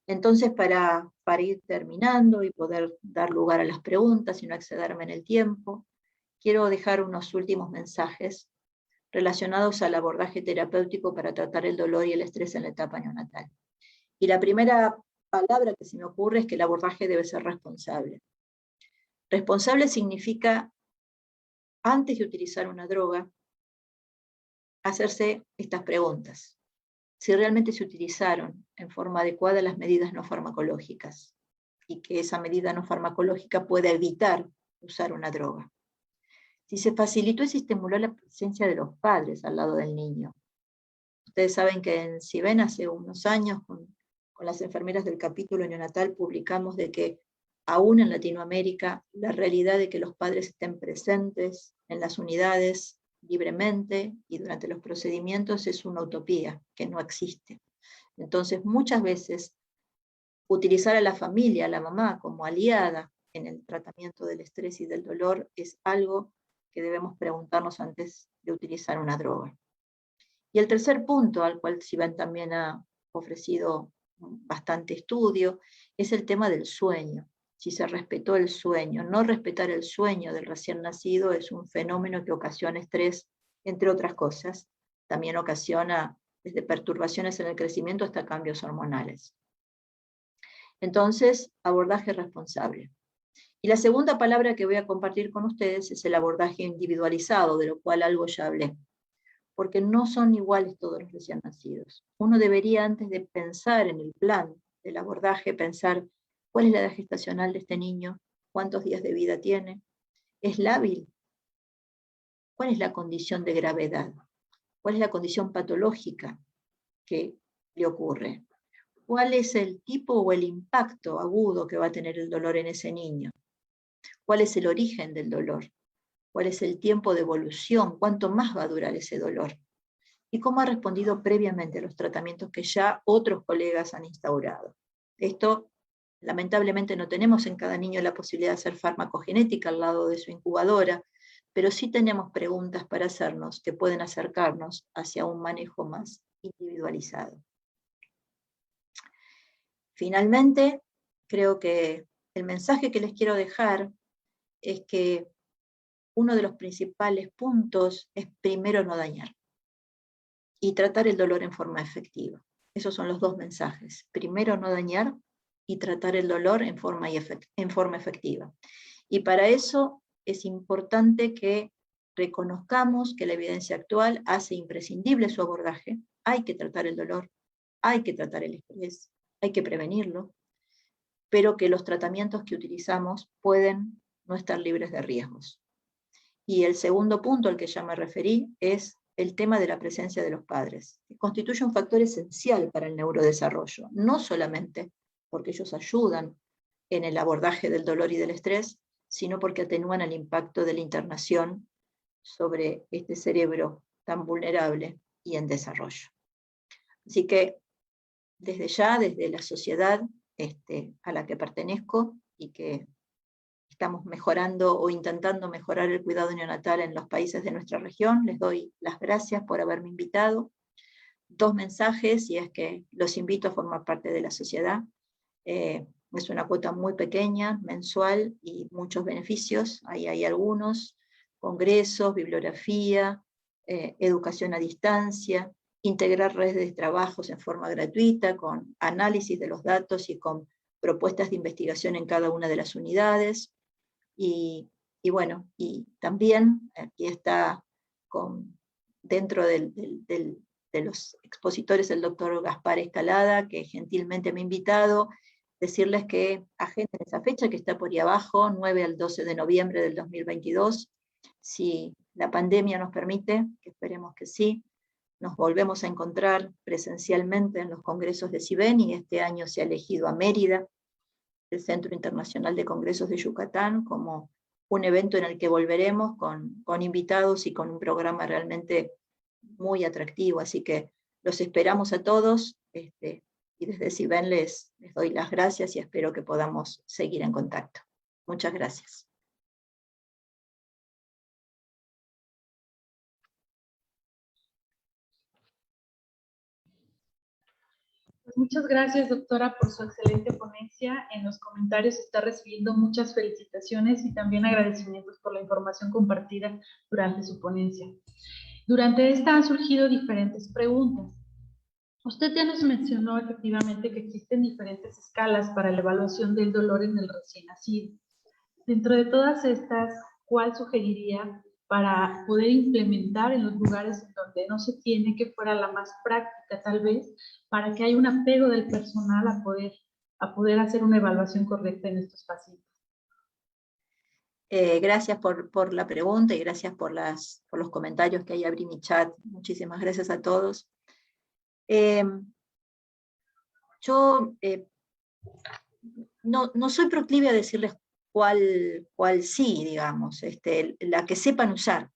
Entonces, para ir terminando y poder dar lugar a las preguntas y no excederme en el tiempo, quiero dejar unos últimos mensajes relacionados al abordaje terapéutico para tratar el dolor y el estrés en la etapa neonatal. Y la primera palabra que se me ocurre es que el abordaje debe ser responsable. Responsable significa, antes de utilizar una droga, hacerse estas preguntas. Si realmente se utilizaron en forma adecuada las medidas no farmacológicas y que esa medida no farmacológica pueda evitar usar una droga. Si se facilitó y se estimuló la presencia de los padres al lado del niño. Ustedes saben que en CIBEN hace unos años, con las enfermeras del capítulo neonatal, publicamos de que aún en Latinoamérica, la realidad de que los padres estén presentes en las unidades libremente y durante los procedimientos es una utopía que no existe. Entonces, muchas veces, utilizar a la familia, a la mamá, como aliada en el tratamiento del estrés y del dolor es algo que debemos preguntarnos antes de utilizar una droga. Y el tercer punto, al cual Sibén también ha ofrecido bastante estudio, es el tema del sueño. Si se respetó el sueño. No respetar el sueño del recién nacido es un fenómeno que ocasiona estrés, entre otras cosas. También ocasiona desde perturbaciones en el crecimiento hasta cambios hormonales. Entonces, abordaje responsable. Y la segunda palabra que voy a compartir con ustedes es el abordaje individualizado, de lo cual algo ya hablé. Porque no son iguales todos los recién nacidos. Uno debería, antes de pensar en el plan del abordaje, pensar cuál es la edad gestacional de este niño, cuántos días de vida tiene, ¿es lábil? ¿Cuál es la condición de gravedad? ¿Cuál es la condición patológica que le ocurre? ¿Cuál es el tipo o el impacto agudo que va a tener el dolor en ese niño? ¿Cuál es el origen del dolor? ¿Cuál es el tiempo de evolución? ¿Cuánto más va a durar ese dolor? ¿Y cómo ha respondido previamente a los tratamientos que ya otros colegas han instaurado? Esto, lamentablemente, no tenemos en cada niño la posibilidad de hacer farmacogenética al lado de su incubadora, pero sí tenemos preguntas para hacernos que pueden acercarnos hacia un manejo más individualizado. Finalmente, creo que el mensaje que les quiero dejar es que uno de los principales puntos es primero no dañar y tratar el dolor en forma efectiva. Esos son los dos mensajes. Primero no dañar y tratar el dolor en forma efectiva. Y para eso es importante que reconozcamos que la evidencia actual hace imprescindible su abordaje. Hay que tratar el dolor, hay que tratar el estrés, hay que prevenirlo, pero que los tratamientos que utilizamos pueden no estar libres de riesgos. Y el segundo punto al que ya me referí es el tema de la presencia de los padres, que constituye un factor esencial para el neurodesarrollo, no solamente porque ellos ayudan en el abordaje del dolor y del estrés, sino porque atenúan el impacto de la internación sobre este cerebro tan vulnerable y en desarrollo. Así que desde ya, desde la sociedad a la que pertenezco y que estamos mejorando o intentando mejorar el cuidado neonatal en los países de nuestra región, les doy las gracias por haberme invitado. Dos mensajes, y es que los invito a formar parte de la sociedad. Es una cuota muy pequeña, mensual, y muchos beneficios. Ahí hay algunos: congresos, bibliografía, educación a distancia, integrar redes de trabajos en forma gratuita, con análisis de los datos y con propuestas de investigación en cada una de las unidades. Y bueno, y también aquí está dentro de los expositores el doctor Gaspar Escalada, que gentilmente me ha invitado. Decirles que agenden esa fecha que está por ahí abajo, 9 al 12 de noviembre del 2022. Si la pandemia nos permite, que esperemos que sí, nos volvemos a encontrar presencialmente en los congresos de Sibén, y este año se ha elegido a Mérida, el Centro Internacional de Congresos de Yucatán, como un evento en el que volveremos con invitados y con un programa realmente muy atractivo. Así que los esperamos a todos, y desde Sibén les doy las gracias y espero que podamos seguir en contacto. Muchas gracias. Pues muchas gracias, doctora, por su excelente ponencia. En los comentarios está recibiendo muchas felicitaciones y también agradecimientos por la información compartida durante su ponencia. Durante esta han surgido diferentes preguntas. Usted ya nos mencionó efectivamente que existen diferentes escalas para la evaluación del dolor en el recién nacido. Dentro de todas estas, ¿cuál sugeriría para poder implementar en los lugares en donde no se tiene, que fuera la más práctica tal vez, para que haya un apego del personal a poder hacer una evaluación correcta en estos pacientes? Gracias por la pregunta y gracias por los comentarios que hay abrí mi chat. Muchísimas gracias a todos. Yo no soy proclive a decirles cuál sí, digamos, la que sepan usar,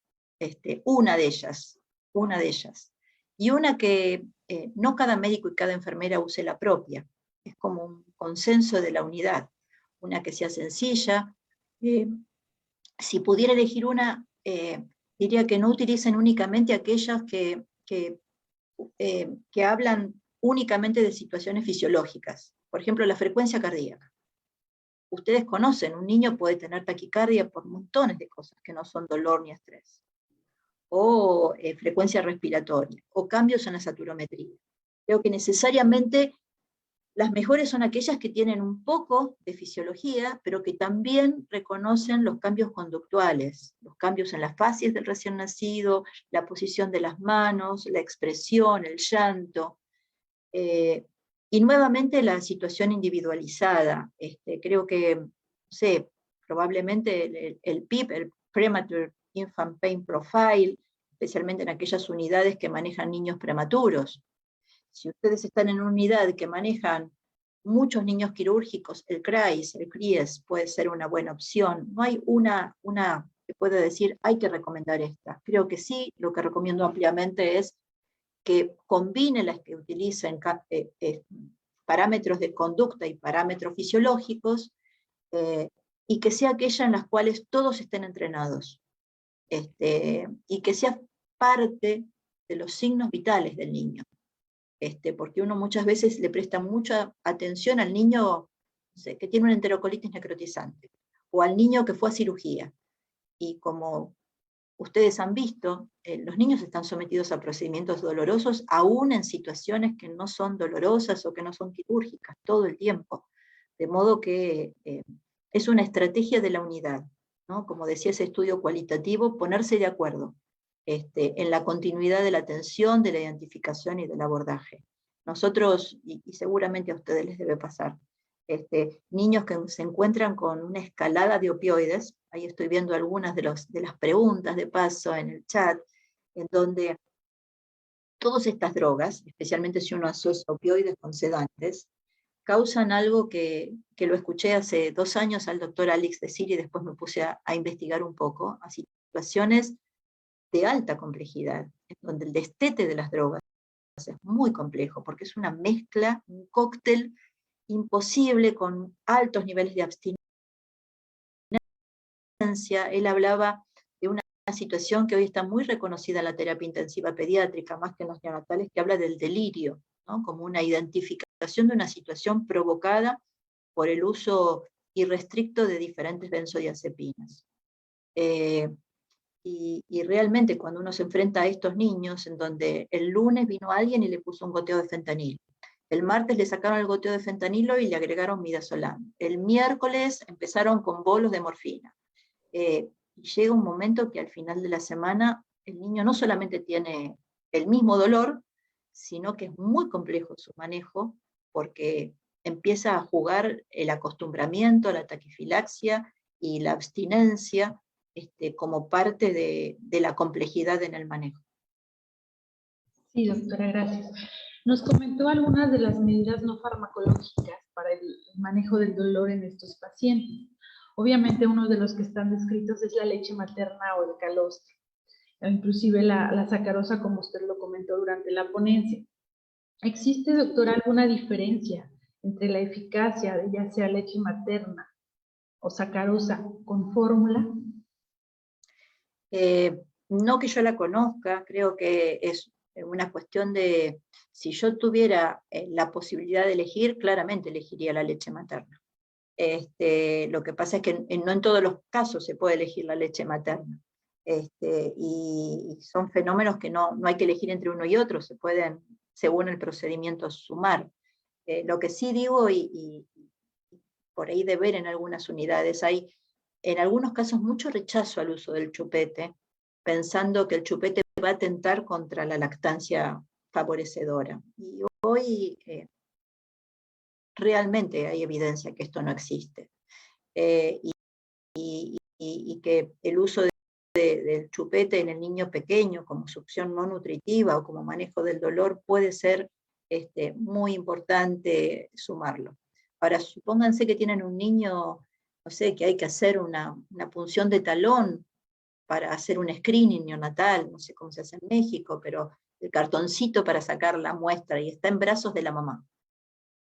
una de ellas, y una que no cada médico y cada enfermera use la propia, es como un consenso de la unidad, una que sea sencilla. Si pudiera elegir una, diría que no utilicen únicamente aquellas que hablan únicamente de situaciones fisiológicas. Por ejemplo, la frecuencia cardíaca. Ustedes conocen, un niño puede tener taquicardia por montones de cosas que no son dolor ni estrés. O frecuencia respiratoria, o cambios en la saturometría. Creo que necesariamente las mejores son aquellas que tienen un poco de fisiología, pero que también reconocen los cambios conductuales, los cambios en las facies del recién nacido, la posición de las manos, la expresión, el llanto, y nuevamente la situación individualizada. Creo que, no sé, probablemente el PIP, el Premature Infant Pain Profile, especialmente en aquellas unidades que manejan niños prematuros. Si ustedes están en una unidad que manejan muchos niños quirúrgicos, el CRAIS, el CRIES puede ser una buena opción. No hay una que pueda decir, hay que recomendar esta. Creo que sí, lo que recomiendo ampliamente es que combinen las que utilicen parámetros de conducta y parámetros fisiológicos, y que sea aquella en las cuales todos estén entrenados, y que sea parte de los signos vitales del niño. Porque uno muchas veces le presta mucha atención al niño, no sé, que tiene una enterocolitis necrotizante, o al niño que fue a cirugía. Y como ustedes han visto, los niños están sometidos a procedimientos dolorosos, aún en situaciones que no son dolorosas o que no son quirúrgicas, todo el tiempo. De modo que es una estrategia de la unidad, ¿no? Como decía ese estudio cualitativo, ponerse de acuerdo en la continuidad de la atención, de la identificación y del abordaje. Nosotros, y seguramente a ustedes les debe pasar, niños que se encuentran con una escalada de opioides, ahí estoy viendo algunas de las preguntas de paso en el chat, en donde todas estas drogas, especialmente si uno asocia opioides con sedantes, causan algo que lo escuché hace 2 años al doctor Alex decir, y después me puse a investigar un poco, a situaciones de alta complejidad, en donde el destete de las drogas es muy complejo, porque es una mezcla, un cóctel imposible con altos niveles de abstinencia. Él hablaba de una situación que hoy está muy reconocida en la terapia intensiva pediátrica, más que en los neonatales, que habla del delirio, ¿no? Como una identificación de una situación provocada por el uso irrestricto de diferentes benzodiazepinas. Y realmente cuando uno se enfrenta a estos niños, en donde el lunes vino alguien y le puso un goteo de fentanilo, el martes le sacaron el goteo de fentanilo y le agregaron midazolam, el miércoles empezaron con bolos de morfina, y llega un momento que al final de la semana el niño no solamente tiene el mismo dolor, sino que es muy complejo su manejo, porque empieza a jugar el acostumbramiento, la taquifilaxia y la abstinencia, como parte de la complejidad en el manejo. Sí, doctora, gracias. Nos comentó algunas de las medidas no farmacológicas para el manejo del dolor en estos pacientes. Obviamente uno de los que están descritos es la leche materna o el calostro, o inclusive la sacarosa, como usted lo comentó durante la ponencia. ¿Existe, doctora, alguna diferencia entre la eficacia de ya sea leche materna o sacarosa con fórmula? No que yo la conozca, creo que es una cuestión de, si yo tuviera la posibilidad de elegir, claramente elegiría la leche materna. Lo que pasa es que no en todos los casos se puede elegir la leche materna. Y son fenómenos que no hay que elegir entre uno y otro, se pueden, según el procedimiento, sumar. Lo que sí digo, y por ahí de ver en algunas unidades, hay en algunos casos mucho rechazo al uso del chupete, pensando que el chupete va a atentar contra la lactancia favorecedora. Y hoy realmente hay evidencia que esto no existe. Y que el uso del chupete en el niño pequeño como succión no nutritiva o como manejo del dolor puede ser muy importante sumarlo. Ahora, supónganse que tienen un niño, no sé, que hay que hacer una punción de talón para hacer un screening neonatal, no sé cómo se hace en México, pero el cartoncito para sacar la muestra y está en brazos de la mamá.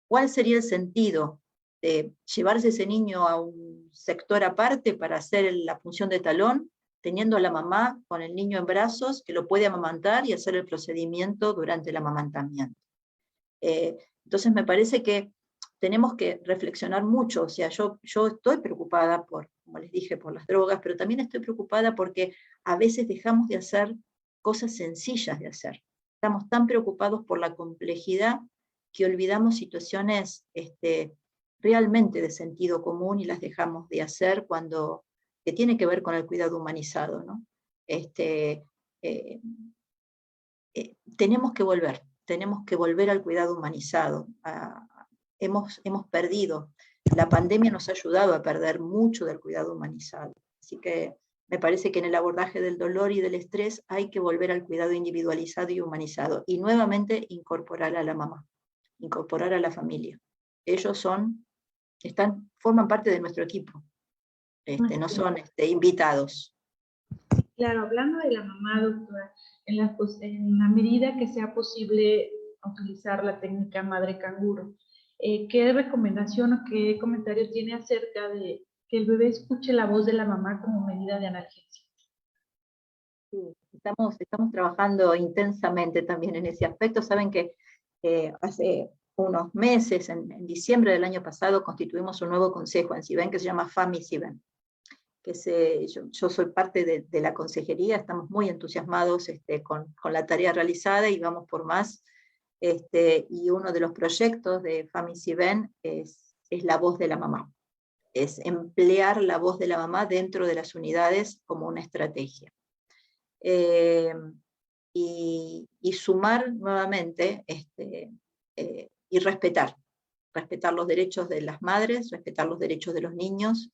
¿Cuál sería el sentido de llevarse ese niño a un sector aparte para hacer la punción de talón teniendo a la mamá con el niño en brazos, que lo puede amamantar y hacer el procedimiento durante el amamantamiento. Entonces me parece que tenemos que reflexionar mucho, o sea, yo estoy preocupada por, como les dije, por las drogas, pero también estoy preocupada porque a veces dejamos de hacer cosas sencillas de hacer. Estamos tan preocupados por la complejidad que olvidamos situaciones realmente de sentido común y las dejamos de hacer que tiene que ver con el cuidado humanizado, ¿no? Tenemos que volver al cuidado humanizado. Hemos perdido, la pandemia nos ha ayudado a perder mucho del cuidado humanizado. Así que me parece que en el abordaje del dolor y del estrés hay que volver al cuidado individualizado y humanizado, y nuevamente incorporar a la mamá, incorporar a la familia. Ellos forman parte de nuestro equipo, no son invitados. Claro, hablando de la mamá, doctora, en la medida que sea posible utilizar la técnica madre canguro, ¿qué recomendación o qué comentario tiene acerca de que el bebé escuche la voz de la mamá como medida de analgesia? Sí, estamos trabajando intensamente también en ese aspecto. Saben que hace unos meses, en diciembre del año pasado, constituimos un nuevo consejo en CIBEN que se llama FAMI-CIBEN. Yo soy parte de la consejería, estamos muy entusiasmados con la tarea realizada y vamos por más. Y uno de los proyectos de FAMI-CIBEN es la voz de la mamá. Es emplear la voz de la mamá dentro de las unidades como una estrategia. Y sumar nuevamente y respetar los derechos de las madres, respetar los derechos de los niños,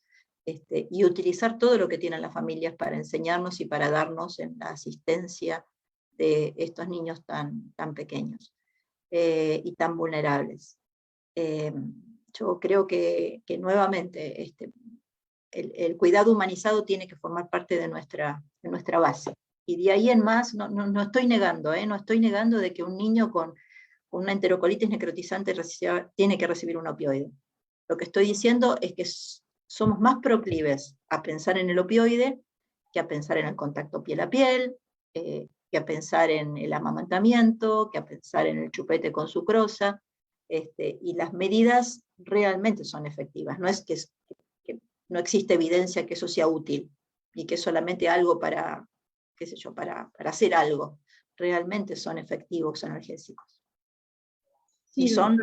y utilizar todo lo que tienen las familias para enseñarnos y para darnos en la asistencia de estos niños tan pequeños y tan vulnerables. Yo creo que nuevamente el cuidado humanizado tiene que formar parte de nuestra base. Y de ahí en más, no estoy negando, no estoy negando de que un niño con una enterocolitis necrotizante tiene que recibir un opioide. Lo que estoy diciendo es que somos más proclives a pensar en el opioide que a pensar en el contacto piel a piel, que a pensar en el amamantamiento, que a pensar en el chupete con sucrosa, y las medidas realmente son efectivas. No es que no existe evidencia que eso sea útil, y que es solamente algo para, qué sé yo, para hacer algo. Realmente son efectivos analgésicos. Sí, y son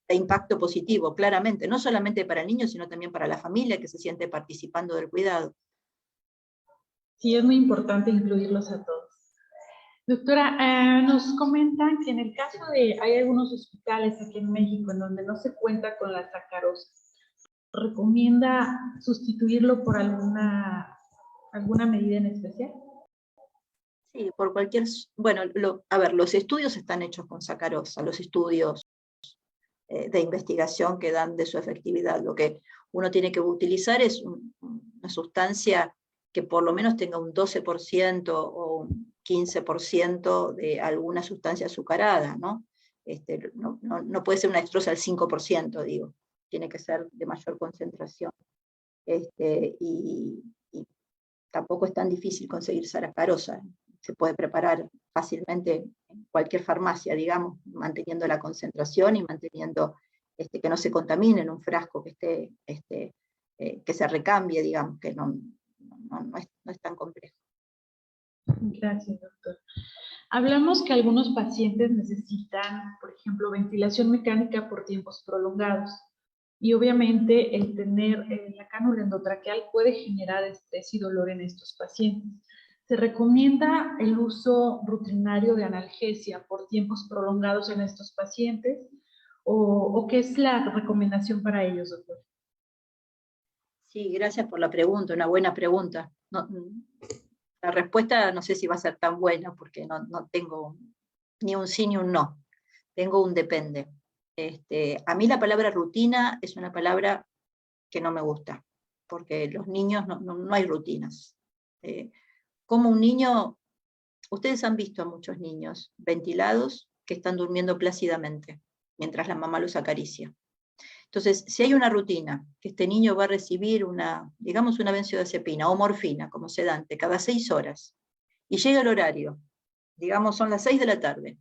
de impacto positivo, claramente, no solamente para el niño, sino también para la familia que se siente participando del cuidado. Sí, es muy importante incluirlos a todos. Doctora, nos comentan que en el caso hay algunos hospitales aquí en México en donde no se cuenta con la sacarosa. ¿Recomienda sustituirlo por alguna medida en especial? Sí, por cualquier... Bueno, los estudios están hechos con sacarosa, los estudios de investigación que dan de su efectividad. Lo que uno tiene que utilizar es una sustancia que por lo menos tenga un 12% o un 15% de alguna sustancia azucarada, ¿no? No puede ser una dextrosa al 5%, digo. Tiene que ser de mayor concentración. Y tampoco es tan difícil conseguir sacarosa. Se puede preparar fácilmente en cualquier farmacia, digamos, manteniendo la concentración y manteniendo que no se contamine en un frasco que que se recambie, digamos, que no es tan complejo. Gracias, doctor. Hablamos que algunos pacientes necesitan, por ejemplo, ventilación mecánica por tiempos prolongados. Y obviamente el tener la cánula endotraqueal puede generar estrés y dolor en estos pacientes. ¿Se recomienda el uso rutinario de analgesia por tiempos prolongados en estos pacientes? ¿O qué es la recomendación para ellos, doctor? Sí, gracias por la pregunta, una buena pregunta. La respuesta no sé si va a ser tan buena porque no tengo ni un sí ni un no. Tengo un depende. A mí la palabra rutina es una palabra que no me gusta, porque los niños no hay rutinas. Como un niño, ustedes han visto a muchos niños ventilados que están durmiendo plácidamente, mientras la mamá los acaricia. Entonces, si hay una rutina, que este niño va a recibir digamos una benzodiazepina o morfina como sedante cada 6 horas, y llega el horario, digamos son las 6 de la tarde,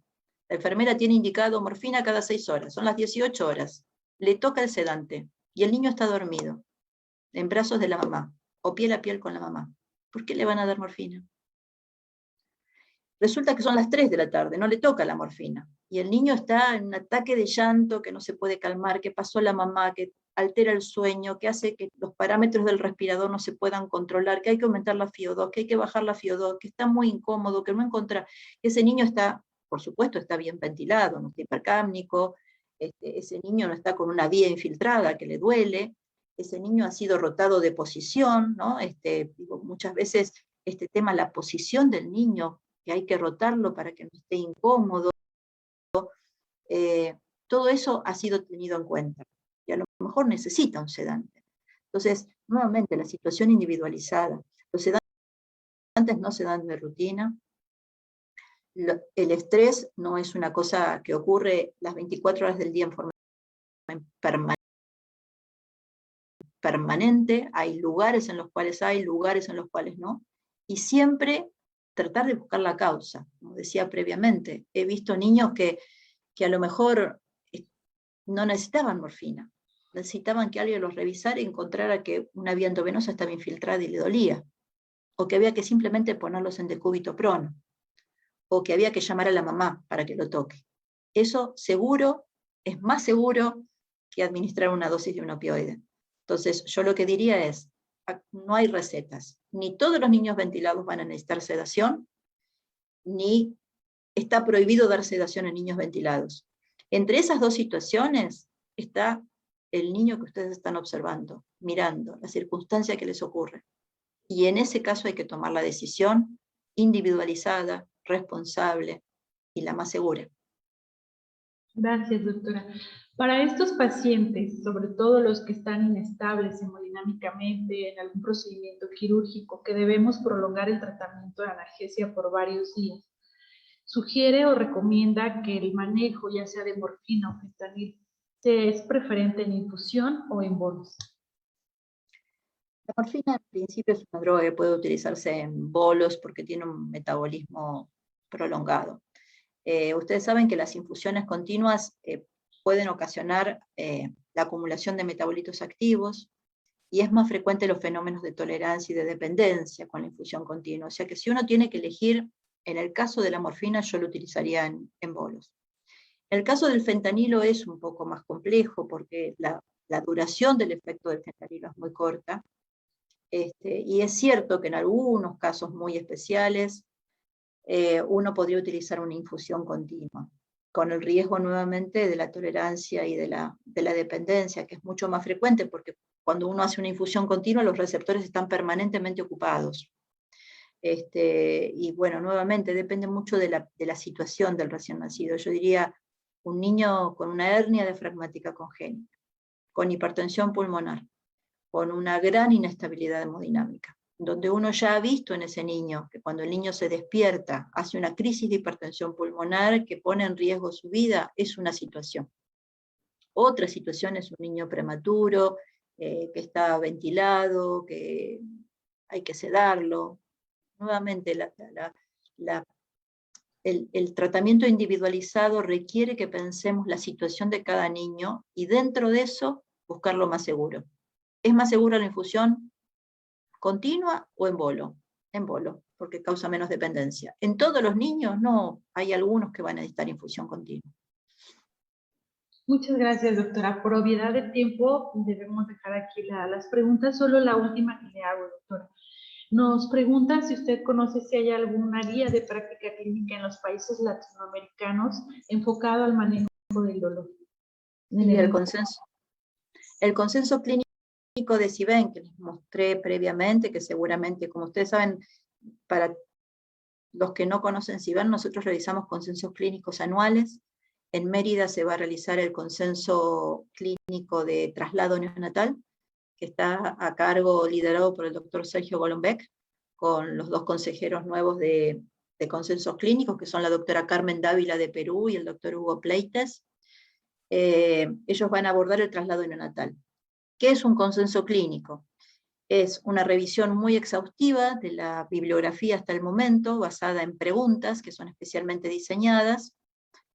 la enfermera tiene indicado morfina cada 6 horas, son las 18 horas, le toca el sedante, y el niño está dormido, en brazos de la mamá, o piel a piel con la mamá. ¿Por qué le van a dar morfina? Resulta que son las 3 de la tarde, no le toca la morfina, y el niño está en un ataque de llanto que no se puede calmar, que pasó la mamá, que altera el sueño, que hace que los parámetros del respirador no se puedan controlar, que hay que aumentar la FiO2, que hay que bajar la FiO2, que está muy incómodo, que no encuentra, ese niño está, por supuesto, está bien ventilado, no está hipercápnico, ese niño no está con una vía infiltrada que le duele, ese niño ha sido rotado de posición, ¿no? Digo, muchas veces este tema, la posición del niño, que hay que rotarlo para que no esté incómodo, todo eso ha sido tenido en cuenta, y a lo mejor necesita un sedante. Entonces, nuevamente, la situación individualizada, los sedantes no se dan de rutina, el estrés no es una cosa que ocurre las 24 horas del día en forma permanente, hay lugares en los cuales hay, lugares en los cuales no, y siempre tratar de buscar la causa. Como decía previamente, he visto niños que a lo mejor no necesitaban morfina, necesitaban que alguien los revisara y encontrara que una vía endovenosa estaba infiltrada y le dolía, o que había que simplemente ponerlos en decúbito prono, o que había que llamar a la mamá para que lo toque. Eso seguro, es más seguro que administrar una dosis de un opioide. Entonces, yo lo que diría es, no hay recetas, ni todos los niños ventilados van a necesitar sedación, ni está prohibido dar sedación en niños ventilados. Entre esas dos situaciones está el niño que ustedes están observando, mirando, la circunstancia que les ocurre. Y en ese caso hay que tomar la decisión individualizada, responsable y la más segura. Gracias, doctora. Para estos pacientes, sobre todo los que están inestables hemodinámicamente en algún procedimiento quirúrgico, que debemos prolongar el tratamiento de analgesia por varios días, ¿sugiere o recomienda que el manejo, ya sea de morfina o fentanil, es preferente en infusión o en bolos? La morfina en principio es una droga que puede utilizarse en bolos porque tiene un metabolismo prolongado. Ustedes saben que las infusiones continuas pueden ocasionar la acumulación de metabolitos activos, y es más frecuente los fenómenos de tolerancia y de dependencia con la infusión continua. O sea que si uno tiene que elegir, en el caso de la morfina yo lo utilizaría en bolos. En el caso del fentanilo es un poco más complejo porque la duración del efecto del fentanilo es muy corta, y es cierto que en algunos casos muy especiales uno podría utilizar una infusión continua, con el riesgo nuevamente de la tolerancia y de la dependencia, que es mucho más frecuente, porque cuando uno hace una infusión continua los receptores están permanentemente ocupados. Y bueno, nuevamente depende mucho de la situación del recién nacido. Yo diría un niño con una hernia diafragmática congénita, con hipertensión pulmonar, con una gran inestabilidad hemodinámica, donde uno ya ha visto en ese niño que cuando el niño se despierta, hace una crisis de hipertensión pulmonar que pone en riesgo su vida, es una situación. Otra situación es un niño prematuro, que está ventilado, que hay que sedarlo. Nuevamente, el tratamiento individualizado requiere que pensemos la situación de cada niño y dentro de eso buscar lo más seguro. ¿Es más segura la infusión continua o en bolo? En bolo, porque causa menos dependencia. En todos los niños no, hay algunos que van a necesitar infusión continua. Muchas gracias, doctora. Por obviedad de tiempo, debemos dejar aquí las preguntas. Solo la última que le hago, doctora. Nos pregunta si usted conoce si hay alguna guía de práctica clínica en los países latinoamericanos enfocado al manejo del dolor. Y el consenso clínico de CIBEN, que les mostré previamente, que seguramente, como ustedes saben, para los que no conocen CIBEN, nosotros realizamos consensos clínicos anuales. En Mérida se va a realizar el consenso clínico de traslado neonatal, que está a cargo, liderado por el doctor Sergio Golombek, con los 2 consejeros nuevos de consensos clínicos, que son la doctora Carmen Dávila de Perú y el doctor Hugo Pleites. ellos van a abordar el traslado neonatal. ¿Qué es un consenso clínico? Es una revisión muy exhaustiva de la bibliografía hasta el momento, basada en preguntas que son especialmente diseñadas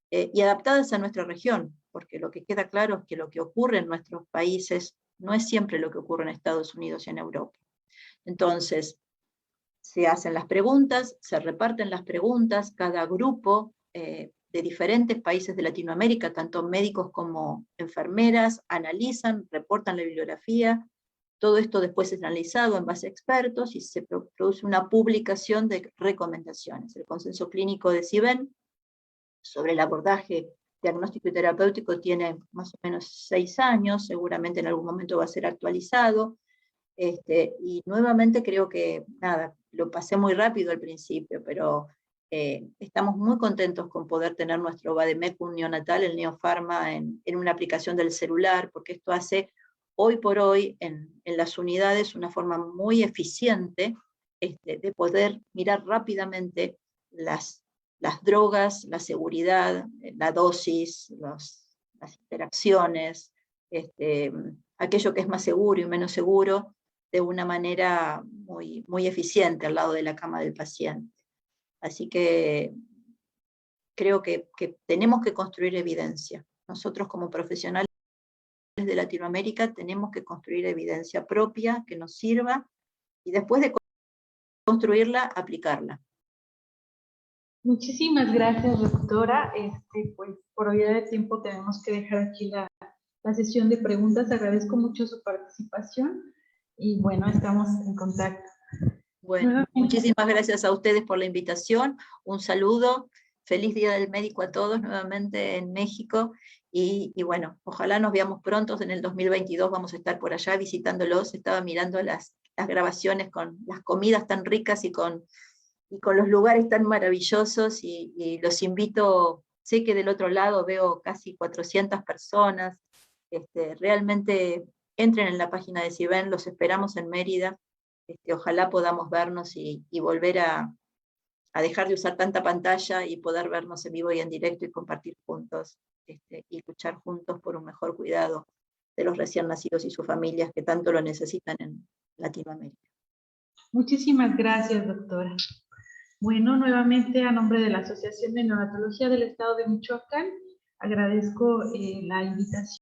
y adaptadas a nuestra región, porque lo que queda claro es que lo que ocurre en nuestros países no es siempre lo que ocurre en Estados Unidos y en Europa. Entonces, se hacen las preguntas, se reparten las preguntas, cada grupo de diferentes países de Latinoamérica, tanto médicos como enfermeras, analizan, reportan la bibliografía, todo esto después es analizado en base a expertos y se produce una publicación de recomendaciones. El consenso clínico de CIBEN sobre el abordaje diagnóstico y terapéutico tiene más o menos 6 años, seguramente en algún momento va a ser actualizado, y nuevamente creo que, nada, lo pasé muy rápido al principio, pero estamos muy contentos con poder tener nuestro Vademecum neonatal, el Neopharma, en una aplicación del celular, porque esto hace hoy por hoy en las unidades una forma muy eficiente de poder mirar rápidamente las drogas, la seguridad, la dosis, las interacciones, aquello que es más seguro y menos seguro, de una manera muy, muy eficiente al lado de la cama del paciente. Así que creo que tenemos que construir evidencia. Nosotros como profesionales de Latinoamérica tenemos que construir evidencia propia que nos sirva y después de construirla, aplicarla. Muchísimas gracias, doctora. Pues por obviedad de tiempo tenemos que dejar aquí la sesión de preguntas. Agradezco mucho su participación y bueno, estamos en contacto. Bueno, muchísimas gracias a ustedes por la invitación. Un saludo. Feliz Día del Médico a todos nuevamente en México. Y bueno, ojalá nos veamos pronto. En el 2022 vamos a estar por allá visitándolos. Estaba mirando las grabaciones con las comidas tan ricas y con los lugares tan maravillosos. Y los invito, sé que del otro lado veo casi 400 personas. Realmente entren en la página de CIBEN, los esperamos en Mérida. Ojalá podamos vernos y volver a dejar de usar tanta pantalla y poder vernos en vivo y en directo y compartir juntos y luchar juntos por un mejor cuidado de los recién nacidos y sus familias que tanto lo necesitan en Latinoamérica. Muchísimas gracias, doctora. Bueno, nuevamente a nombre de la Asociación de Neonatología del Estado de Michoacán, agradezco la invitación.